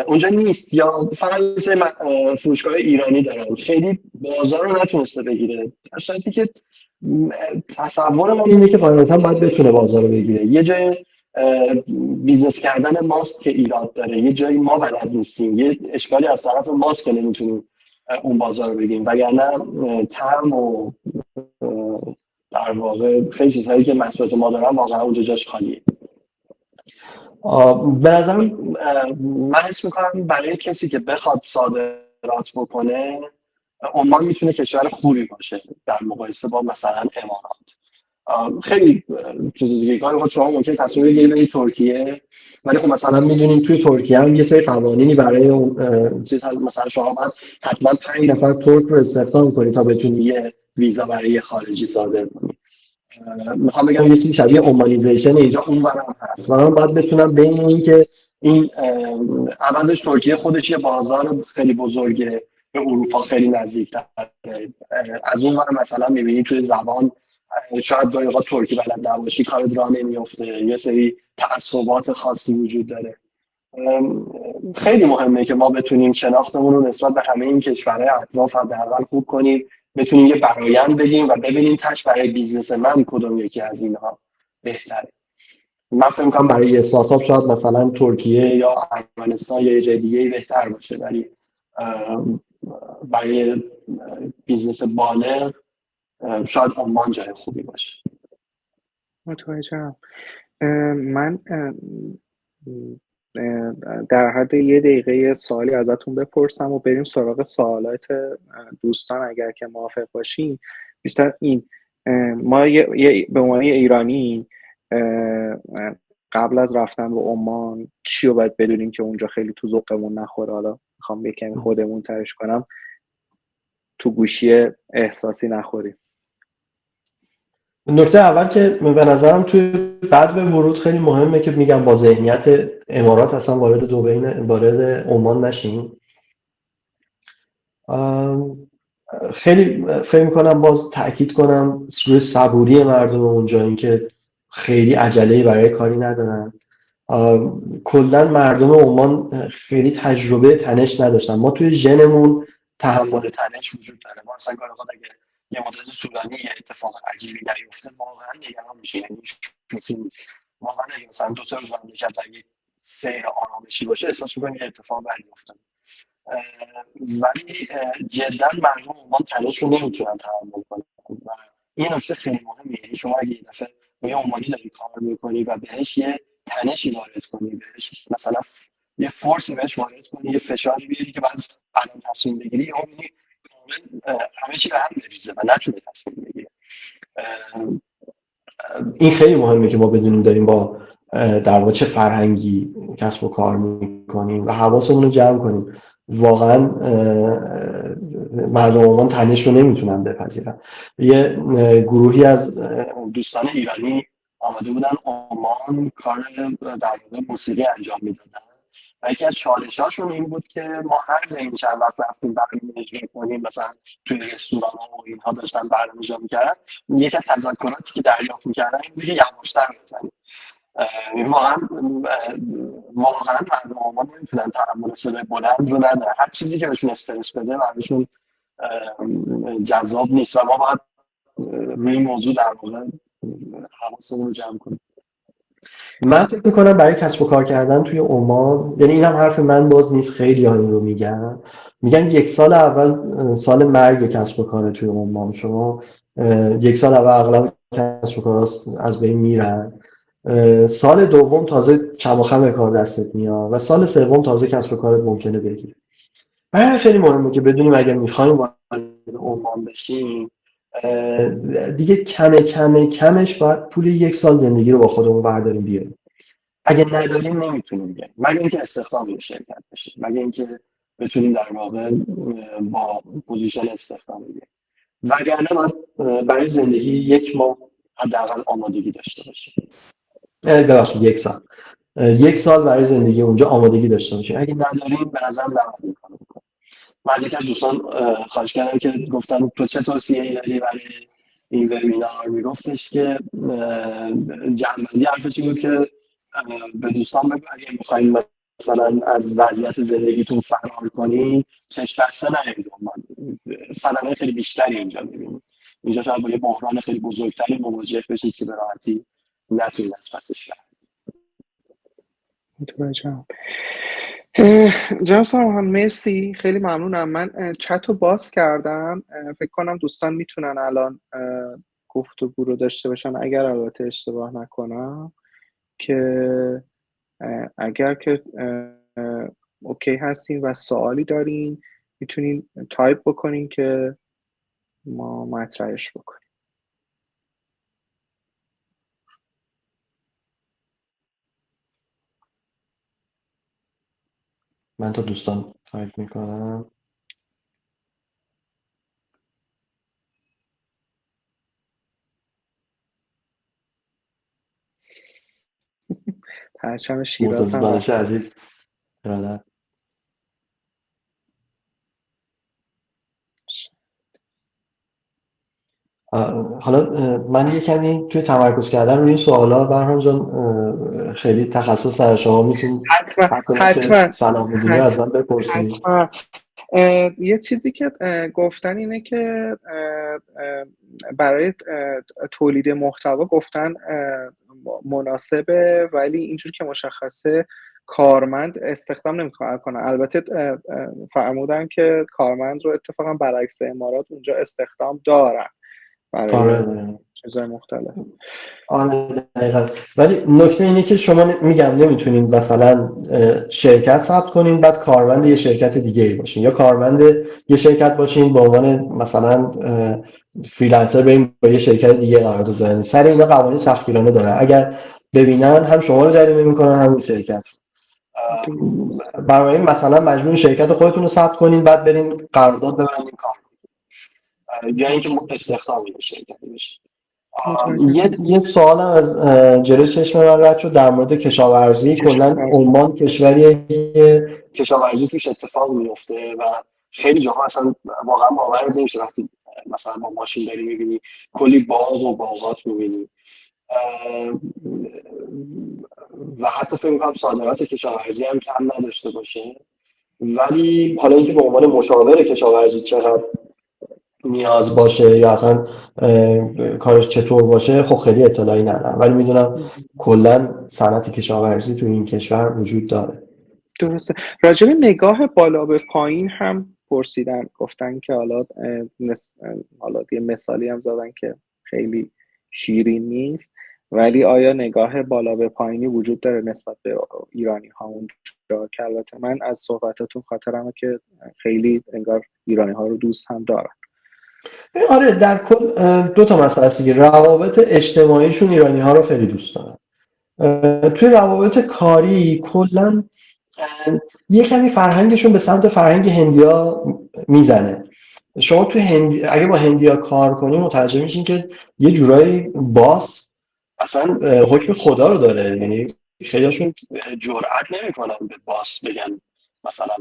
اونجا نیست، یا فقط مثل فروشگاه ایرانی دارن، خیلی بازار رو نتونسته بگیره. در صورتی که تصور ما اینه که قاعدتا باید بتونه بازار رو بگیره. یه جای بیزنس کردن ماست که ایراد داره، یه جایی ما بلد نیستیم، یه اشکالی از طرف ماست که نمیتونیم اون بازار رو بگیریم، وگرنه طعم و در واقع خیلی چیزهایی که محصولات ما دارن واقعا اونجا جاش خالیه. به نظرم من حس میکنم برای کسی که بخواد صادرات بکنه، عمان میتونه کشور خوبی باشه در مقایسه با مثلا امارات. خیلی چیز دیگه کاری شما ممکن تصمیم بگیرید برید ترکیه، ولی خب مثلا میدونید توی ترکیه هم یه سری قوانینی برای اون چیز هست. مثلا شما باید حتما 5 نفر ترک رو استخدام کنید تا بتونید یه ویزا برای خارجی صادر کنید. میخوام بگم یه چیزی شبیه اومانیزیشن اینجا اونورم هست و من باید بتونم بین این که این عوضش ترکیه خودش یه بازار خیلی بزرگه، به اروپا خیلی نزدیک‌تره، از اون ور مثلا می‌بینی توی زبان شاید گاهی اوقات ترکی بلد نباشی کارت راه نمیفته، یه سری تعصبات خاصی وجود داره. خیلی مهمه که ما بتونیم شناختمون رو نسبت به همه این کشورهای اطراف حداقل خوب کنیم، بتونیم یه برآیند بدیم و ببینیم تاش برای بیزنس من کدوم یکی از اینها بهتره. من فکر می‌کنم برای یه استارتاپ شاید مثلا ترکیه یا افغانستان یا یه جای دیگه بهتر باشه، ولی برای بیزنس بالغ شاید عمان جای خوبی باشه. متوجهم. من در حد 1 دقیقه سوالی ازتون بپرسم و بریم سراغ سوالات دوستان اگر که موافق باشین. بیشتر این ما به عنوان ایرانی قبل از رفتن به عمان چی رو باید بدونیم که اونجا خیلی تو ذوقمون نخوره؟ حالا میخوام یه کمی خودمون ترش کنم، تو گوشی احساسی نخوریم. نکته اول که به نظرم توی بعد به ورود خیلی مهمه که میگم با ذهنیت امارات اصلا وارد عمان نشیم. خیلی فکر میکنم باز تأکید کنم روی صبوری مردم اونجا، این که خیلی عجله‌ای برای کاری ندارن. کلا مردم عمان خیلی تجربه تنش نداشتن. ما توی ژنمون تحمل تنش وجود داره. ما اصلا گاهی اوقات اگه یه مدت طولانی یه اتفاق عجیبی نیفته واقعا نگران میشیم. یعنی شوخی نیست. واقعا اگه مثلا 2 تا روز مملکت در یک سیر آرامشی باشه احساس می‌کنیم یه اتفاق بدی افتاده. ولی جدا مردم عمان تنش رو نمیتونن تحمل کنن و این نکته خیلی مهمه. یعنی شما اگه یه دفعه با یه عمانی داری کار میکنی و بهش یه تنشی وارد کنی، بهش مثلا یه فورسی بهش وارد کنی، یه فشاری بیاری که بعد الان تصمیم بگیری، یا میبینی کامل همه چی به هم بریزه و نتونه تصمیم بگیری. این خیلی مهمه که ما بدونیم داریم با در واقع چه فرهنگی کسب و کار میکنیم و حواسمون رو جمع کنیم. واقعا مردم عمان تنش رو نمیتونن بپذیرن. یه گروهی از دوستان ایرانی آمده بودن عمان، کار در واقع موسیقی انجام میدادن و یکی از چالشاشون این بود که ما هر این چند وقت رفتیم برنامه اجرا کنیم، مثلا توی رستوران ها و اینها داشتن برنامه اجرا میکردن، یکی از تذکراتی که دریافت میکردن این بود که یواشتر بزنیم. واقعا مردم عمان نمیتونن تحمل صدای بلند رو ندارن. هر چیزی که بهشون استرس بده براشون جذاب نیست و ما باید روی این موضوع در واقع حواسمون رو جمع کنیم. من فکر میکنم برای کسب و کار کردن توی عمان، یعنی اینم حرف من باز نیست، خیلی ها این رو میگن 1 سال اول سال مرگ کسب و کار توی عمان. شما 1 سال اول اغلب کسب و کارها از بین میرن، سال دوم تازه چم و خم کار دستت میاد و سال سوم تازه کسب و کارت ممکنه بگیره. برای خیلی مهمه که بدونیم اگر میخوایم وارد عمان بشیم دیگه کمش باید پول 1 سال زندگی رو با خودمون برداریم بیاریم. اگه نداریم نمیتونیم بیاریم، مگه اینکه استخدام شرکت بشه، مگه اینکه بتونیم در واقع با پوزیشن استخدام بگیریم. وگرنه باید برای زندگی 1 ماه حداقل آمادگی داشته باشیم. ببخشید 1 سال. 1 سال برای زندگی اونجا آمادگی داشته باشیم. اگه نداریم به نظرم نباید این کارو بکنیم. من از یکی از دوستان خواهش کردم که گفتن تو چه توصیه‌ای داری برای این وبینار؟ میگفتش که جنبندی حرفش بود که به دوستان بگو اگه می‌خواید مثلا از وضعیت زندگیتون فرار کنین چشم بسته نرید عمان. صدمه خیلی بیشتری اینجا می‌بینید. اینجا شاید با یه بحران خیلی بزرگتری مواجه بشید که به راحتی نتونید از پسش برید. جناب سامان مرسی، خیلی ممنونم. من چت رو باز کردم، فکر کنم دوستان میتونن الان گفتگو رو داشته باشن، اگر البته اشتباه نکنم، که اگر که اوکی هستین و سوالی دارین میتونین تایپ بکنین که ما مطرحش بکنیم. من تا دوستان تایپ میکنم. پرچم شیراز هم دانش عزیز ارادت. حالا من یه کمی توی تمرکز کردن روی این سوالا برهام جان خیلی تخصص در شما میتونید حتما سلام میدونی از من بپرسید. یه چیزی که گفتن اینه که برای تولید محتوا گفتن مناسبه، ولی اینجور که مشخصه کارمند استخدام نمی‌کنه. البته فرمودن که کارمند رو اتفاقا برعکس امارات اونجا استخدام دارن، برای آره چیزهای مختلف. آره دقیقا. ولی نکته اینه که شما میگم نمیتونین مثلا شرکت ثبت کنین بعد کارمند یه شرکت دیگه ای باشین، یا کارمند یه شرکت باشین به عنوان مثلا فریلنسر برین با یه شرکت دیگه قرارداد ببندین. سر اینا قوانین سختگیرانه داره، اگر ببینن هم شما رو جریمه میکنن هم اون شرکت. برای مثلا مجبور شرکت خودتون رو ثبت کنین بعد برین قرارداد ببندین کار، یا اینکه استخدام یه شرکتی بشین. متوجه. یه سوالم از جلوی چشم من رد شد در مورد کشاورزی. کلا کشاورزی. عمان کشوریه که کشاورزی توش اتفاق میفته و خیلی جاها اصلا واقعا باور نمیشه وقتی مثلا با ماشین داری میبینی کلی باغ و باغات میبینی و حتی فکر می‌کنم صادرات کشاورزی هم کم نداشته باشه. ولی حالا اینکه به عنوان مشاور کشاورزی چقدر نیاز باشه یا اصلا کارش چطور باشه خب خیلی اطلاعی ندارم، ولی میدونم کلا صنعت کشاورزی تو این کشور وجود داره. درسته. راجع به نگاه بالا به پایین هم پرسیدن، گفتن که حالا یه مثالی هم زدن که خیلی شیرین نیست، ولی آیا نگاه بالا به پایینی وجود داره نسبت به ایرانی ها اونجا؟ که البته من از صحبتاتون خاطرمه که خیلی انگار ایرانی ها رو دوست هم دارن. آره در کل دو تا مسئله است دیگه. روابط اجتماعیشون ایرانی ها رو خیلی دوست دارن. توی روابط کاری کلا یه کمی فرهنگشون به سمت فرهنگ هندیا میزنه. شما تو اگه با هندیا کار کنی متوجه میشین که یه جورایی باس اصلا حکم خدا رو داره، یعنی خیلیشون جرئت نمیکنن به باس بگن مثلا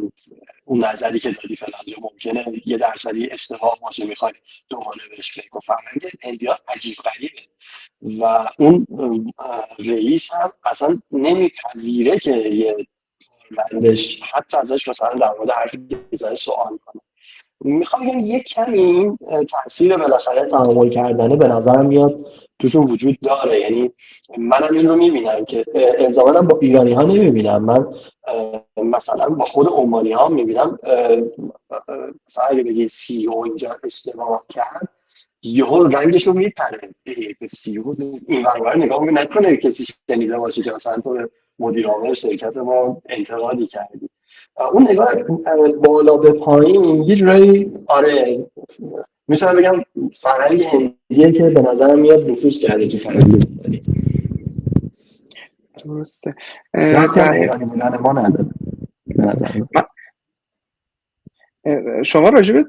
اون نظری که دادی فلان جا ممکنه یه درصدی اشتباه باشه میخوای دوباره بهش فکر کن. فرهنگ هندیا عجیب غریبه و اون رئیس هم اصلا نمیپذیره که یه کارمندش حتی ازش مثلا در مورد حرفی که میزنه سوال کنه. میخوام بگم یک کمی این تاثیر بالاخره تعامل کردنه به نظرم میاد توشون وجود داره. یعنی منم این رو میبینم که الزاما با ایرانی ها نمیبینم، من مثلا با خود عمانی ها میبینم. مثلا اگه بگی سی او اینجا اشتباه کرد یهو رنگش رو میپره، به سی او این ورور نگاه نکنه کسی شنیده باشه که مثلا تو به مدیر عامل شرکت ما انتقادی کردی. اون نگاه بالا به پایین یه جورایی آره میتونم بگم فرهنگ هندیه که به نظرم میاد نفوذ کرده تو فرهنگ ایرانی. درسته. ربطی هم به ایرانی بودن ما نداره به نظرم. شما راجبه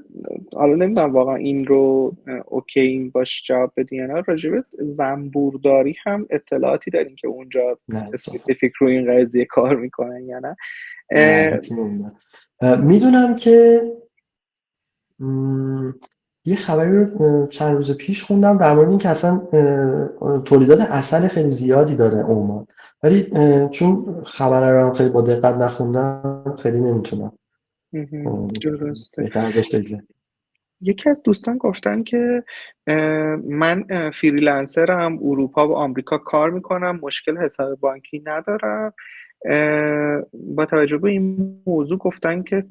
حالا نمیدونم واقعا این رو اوکی این باش جواب بدین یا نه، راجبه زنبورداری هم اطلاعاتی دارین که اونجا اسپسیفیک رو این قضیه کار میکنن یا نه؟ میدونم که یه خبری رو چند روز پیش خوندم در مورد این که اصلا تولیدات عسل خیلی زیادی داره عمان، ولی چون خبر رو خیلی با دقت نخوندم خیلی نمیتونم درسته. بهتر ازش بگذارم. یکی از دوستان گفتن که من فریلنسرم، اروپا و آمریکا کار میکنم، مشکل حساب بانکی ندارم. با توجه به این موضوع گفتن که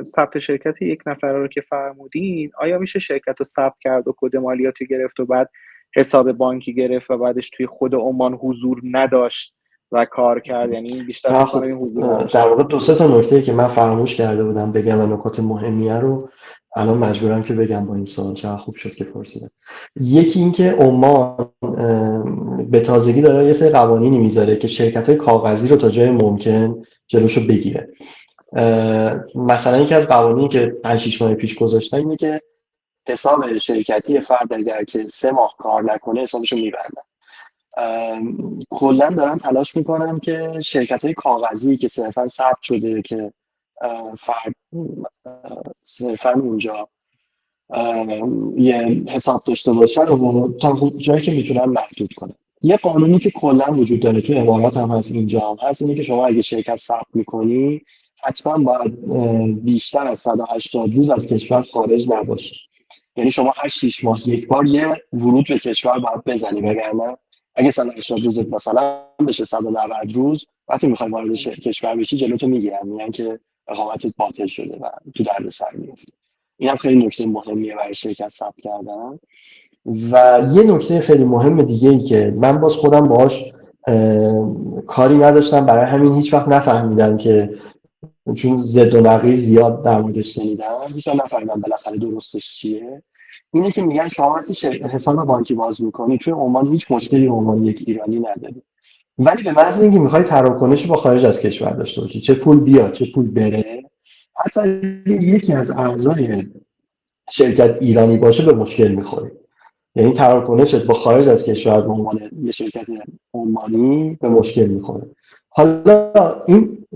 ثبت شرکت یک نفره رو که فرمودین، آیا میشه شرکت رو ثبت کرد و کد مالیاتی گرفت و بعد حساب بانکی گرفت و بعدش توی خود عمان حضور نداشت و کار کرد؟ یعنی بیشتر فکر کنم این حضور نداشت. در واقع دو سه تا نکته که من فراموش کرده بودم بگم و نکات مهمیه رو الان مجبورم که بگم با این سوال. چقدر خوب شد که پرسیدم. یکی این که عمان به تازگی داره یه سری قوانینی میذاره که شرکت‌های کاغذی رو تا جای ممکن جلوشو بگیره. مثلا یکی از قوانینی که 5-6 ماه پیش گذاشتن اینه که حساب شرکتی فرد اگر که 3 ماه کار نکنه حسابشو میبندن. کلا دارم تلاش میکنم که شرکت‌های کاغذی که صرفا ثبت شده که فرد صرفا اونجا یه حساب داشته باشه رو تا جایی که میتونم محدود کنم. یه قانونی که کلا وجود داره تو امارات هم هست اینجا هم هست اینه که شما اگه شرکت ثبت میکنی حتما باید بیشتر از 180 روز از کشور خارج نباشی. یعنی شما 8 ماه یک بار یه ورود به کشور باید بزنی، وگرنه اگه 180 روزت مثلا بشه 190 روز وقتی میخوای وارد کشور بشی جلوتو میگیرن، میگن که اقامتت باطل شده و تو دردسر میفتی. این هم خیلی نکته مهمیه برای شرکت ثبت کردن. و یه نکته خیلی مهم دیگه ای که من باز خودم باهاش کاری نداشتم، برای همین هیچ وقت نفهمیدم که، چون زد و نقیض زیاد در موردش شنیدم، هیچ وقت نفهمیدم بالاخره درستش چیه. اینه که میگن شما وقتی حساب بانکی باز میکنی توی عمان هیچ مشکلی به عنوان یک ایرانی نداری، ولی به محض اینکه میخوای تراکنش با خارج از کشور داشته باشی، چه پول بیاد چه پول بره، حتی اگه یکی از اعضای شرکت ایرانی باشه به مشکل میخوری. یعنی تراکنشت با خارج از کشور به عنوان یه شرکت عمانی به مشکل میخوره. حالا این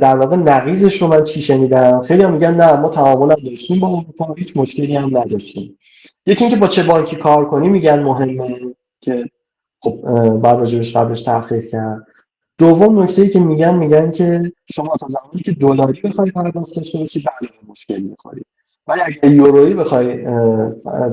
در واقع نقیضش رو من چی شنیدم، خیلی هم میگن نه ما تعامل هم داشتیم با اروپا، هیچ مشکلی هم نداشتیم. یکی اینکه با چه بانکی کار کنی میگن مهمه که خب بعد راجبش قبلش تحقیق کرد. دوم نکته‌ای که میگن که شما تا زمانی که دلاری بخوای پرداخت داشته باشی بله به مشکل میخوری، ولی اگه یورویی بخوای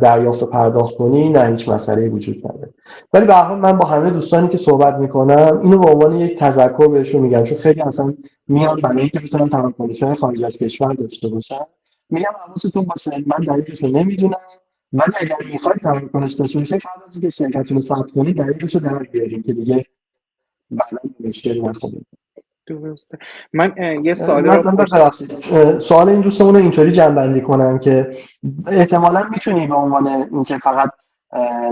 دریافت و پرداخت کنی نه هیچ مسئله‌ای وجود نداره. ولی به هر حال من با همه دوستانی که صحبت میکنم اینو به عنوان یک تذکر بهشون میگم، چون خیلی اصلا میان برای اینکه بتونن تراکنش‌های خارج از کشور داشته باشن، میگم حواستون باشه من دلیلش رو نمیدونم، ولی اگر میخواید تراکنش داشته باشید قبل از اینکه شرکتتون رو ثبت کنید دلیلش رو در بیارید که دیگه بعدا مشکل نخورید. درسته. من یه سوالی رو من سوال این دوستمون رو اینطوری جمع‌بندی کنم که احتمالاً میتونی به عنوان اینکه فقط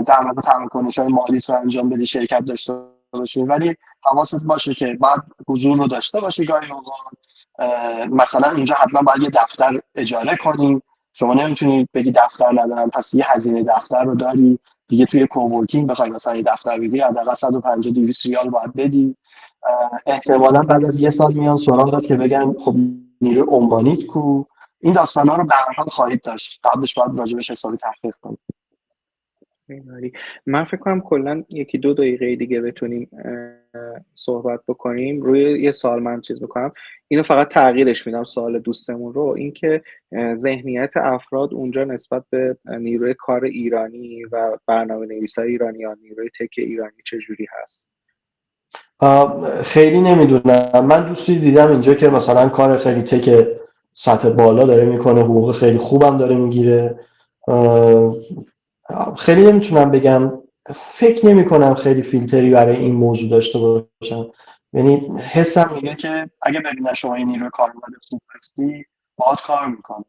در واقع تراکنش‌های مالی رو انجام بدی شرکت داشته باشی، ولی حواست باشه که بعد حضور رو داشته باشی گاهی اوقات. مثلا اینجا حتما باید یه دفتر اجاره کنی، شما نمیتونی بگی دفتر ندارم پس یه هزینه دفتر رو داری دیگه. توی کوورکینگ بخوای مثلا یه دفتر بگیری حداقل 150 200 ریال باید بدی. احتمالاً بعد از یه سال میان سراغت که بگن خب نیروی عمانیت کو. این داستانا رو به هر حال خواهید داشت، قبلش باید راجبش حسابی تحقیق کنید. من فکر کنم کلا 1-2 دقیقه دیگه بتونیم صحبت بکنیم روی یه سوال. من چیز بکنم اینو فقط تغییرش میدم سوال دوستمون رو، اینکه ذهنیت افراد اونجا نسبت به نیروی کار ایرانی و برنامه‌نویسای ایرانی یا نیروی تک ایرانی چجوری هست؟ خیلی نمیدونم. من دوستی دیدم اینجا که مثلا کار خیلی تک سطح بالا داره میکنه، حقوق خیلی خوبم داره میگیره. خیلی نمیتونم بگم، فکر نمی کنم خیلی فیلتری برای این موضوع داشته باشم. یعنی حسم میگه که اگه ببینن شما این نیروی کارمند خوب هستی باهات کار میکنه.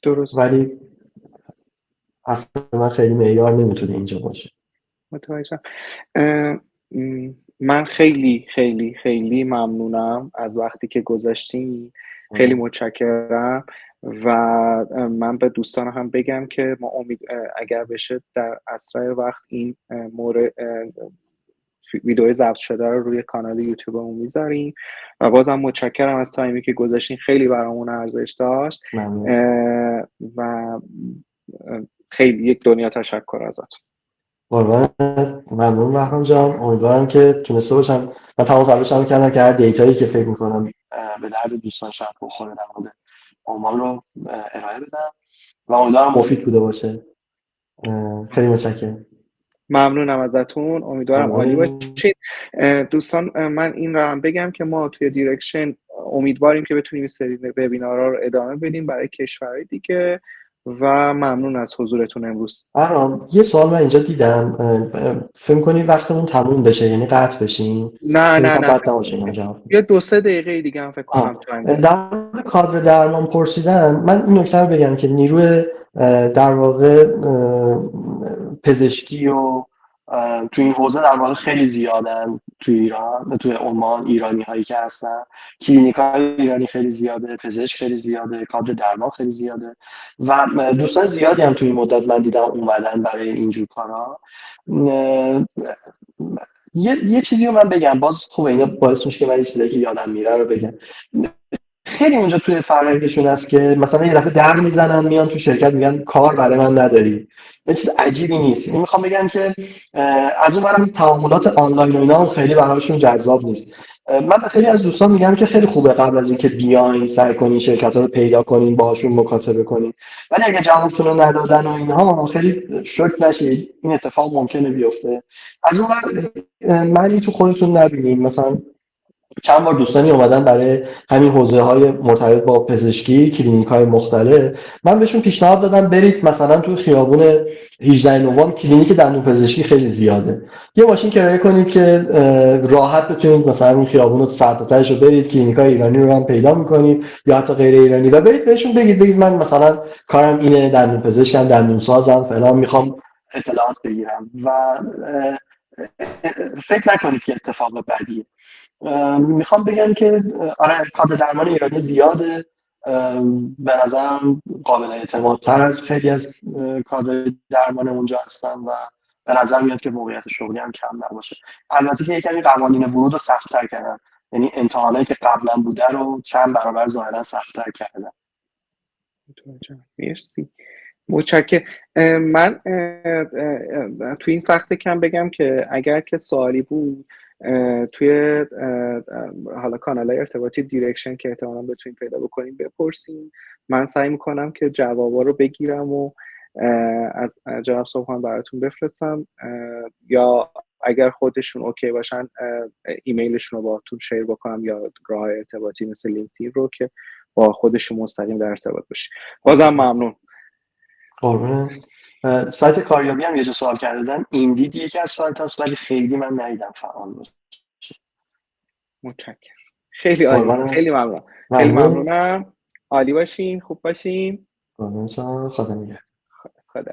درست. ولی حرف من خیلی معیار نمیتونه اینجا باشه. متوجهم. من خیلی خیلی خیلی ممنونم از وقتی که گذاشتین. خیلی متشکرم و من به دوستان هم بگم که ما اگر بشه در اسرع وقت این مورد ویدیو ضبط شده رو روی کانال یوتیوبمون میذاریم و بازم متشکرم از تایمی که گذاشتین، خیلی برامون ارزش داشت و خیلی یک دنیا تشکر ازتون. ممنون بهرام جان. امیدوارم که تونسته باشم، من تمام تلاشم کردم که هر دیتایی که فکر میکنم به درد دوستان شاید بخوره در مورد عمان رو ارائه بدم و امیدوارم مفید بوده باشه. خیلی متشکرم. ممنونم ازتون، امیدوارم عالی باشید. دوستان من این رو هم بگم که ما توی دیرکشن امیدواریم که بتونیم این سری وبینارها رو ادامه بدیم برای کشورهای دیگه و ممنون از حضورتون امروز. یه سوال من اینجا دیدم، فکر کنی وقتمون تموم بشه یعنی قطع بشیم؟ نه یه 2-3 دقیقه دیگه هم فکر کنم در مورد کادر درمان پرسیدن. من این نکته رو بگم که نیروی در واقع پزشکی و تو این حوزه در واقع خیلی زیادن تو ایران، تو عمان ایرانی هایی که هستن، کلینیکای ایرانی خیلی زیاده، پزشک خیلی زیاده، کادر درمان خیلی زیاده و دوستان زیادی هم توی این مدت من دیدم اومدن برای اینجور کارا. یه چیزی رو من بگم، باز خوبه اینا باعث میشه که من یه چیزی که یادم میره رو بگم. خیلی اونجا توی فرهنگشون هست که مثلا یه دفعه در میزنن میان تو شرکت میگن کار برای من نداری. چیز عجیبی نیست. این میخوام بگم که از اون برم تعاملات آنلاین و اینا خیلی براشون جذاب نیست. من به خیلی از دوستان میگم که خیلی خوبه قبل از اینکه بیاین سعی کنین شرکت‌ها رو پیدا کنین، باهاشون مکاتبه کنین، ولی اگه جوابتون رو ندادن و اینها خیلی شوک نشید، این اتفاق ممکنه بیفته. از اون ور معنی تو خودتون نبینین، مثلا چند بار دوستانی اومدن برای همین حوزه های مرتبط با پزشکی، کلینیک های مختلف. من بهشون پیشنهاد دادم برید مثلا تو خیابون 18 نوامبر کلینیک دندون پزشکی خیلی زیاده، یه ماشین کرایه کنید که راحت بتونید مثلا این خیابون رو سر تا تهش رو برید، کلینیک های ایرانی رو هم پیدا میکنید یا حتی غیر ایرانی، و برید بهشون بگید من مثلا کارم اینه، دندون پزشکم، دندون سازم فلان، میخوام اطلاعات بگیرم. و فکر نکنید که اتفاق بدیه. میخوام بگم که آره کادر درمان ایرانی زیاده، به نظرم قابل اعتمادتر از خیلی از کادر درمان اونجا هستن و به نظر میاد که موقعیت شغلی هم کم نباشه. البته که یکمی قوانین ورود رو سخت‌تر کردن، یعنی امتحانایی که قبلا بوده رو چند برابر ظاهرا سخت‌تر کردن. مرسی، متشکرم. من توی این فقط کم بگم که اگر که سوالی بود توی حالا کانال ارتباطی دیرکشن که احتمالاً بتونید پیدا بکنید بپرسین، من سعی میکنم که جوابا رو بگیرم و از جناب صبحان براتون بفرستم، یا اگر خودشون اوکی باشن ایمیلشون رو باهاتون شیر بکنم یا راه ارتباطی مثل لینکدین رو که با خودشون مستقیم در ارتباط باشی. بازم ممنون. قربونه. سایت کاریابی هم یه جا سوال کردن، ایندید یکی از سایت هست ولی خیلی من ندیدم فعال باشه. متشکرم، خیلی عالی، خیلی ممنون. خیلی ممنونم. عالی باشین، خوب باشین. قربون شما، خدا نگهدار. خدا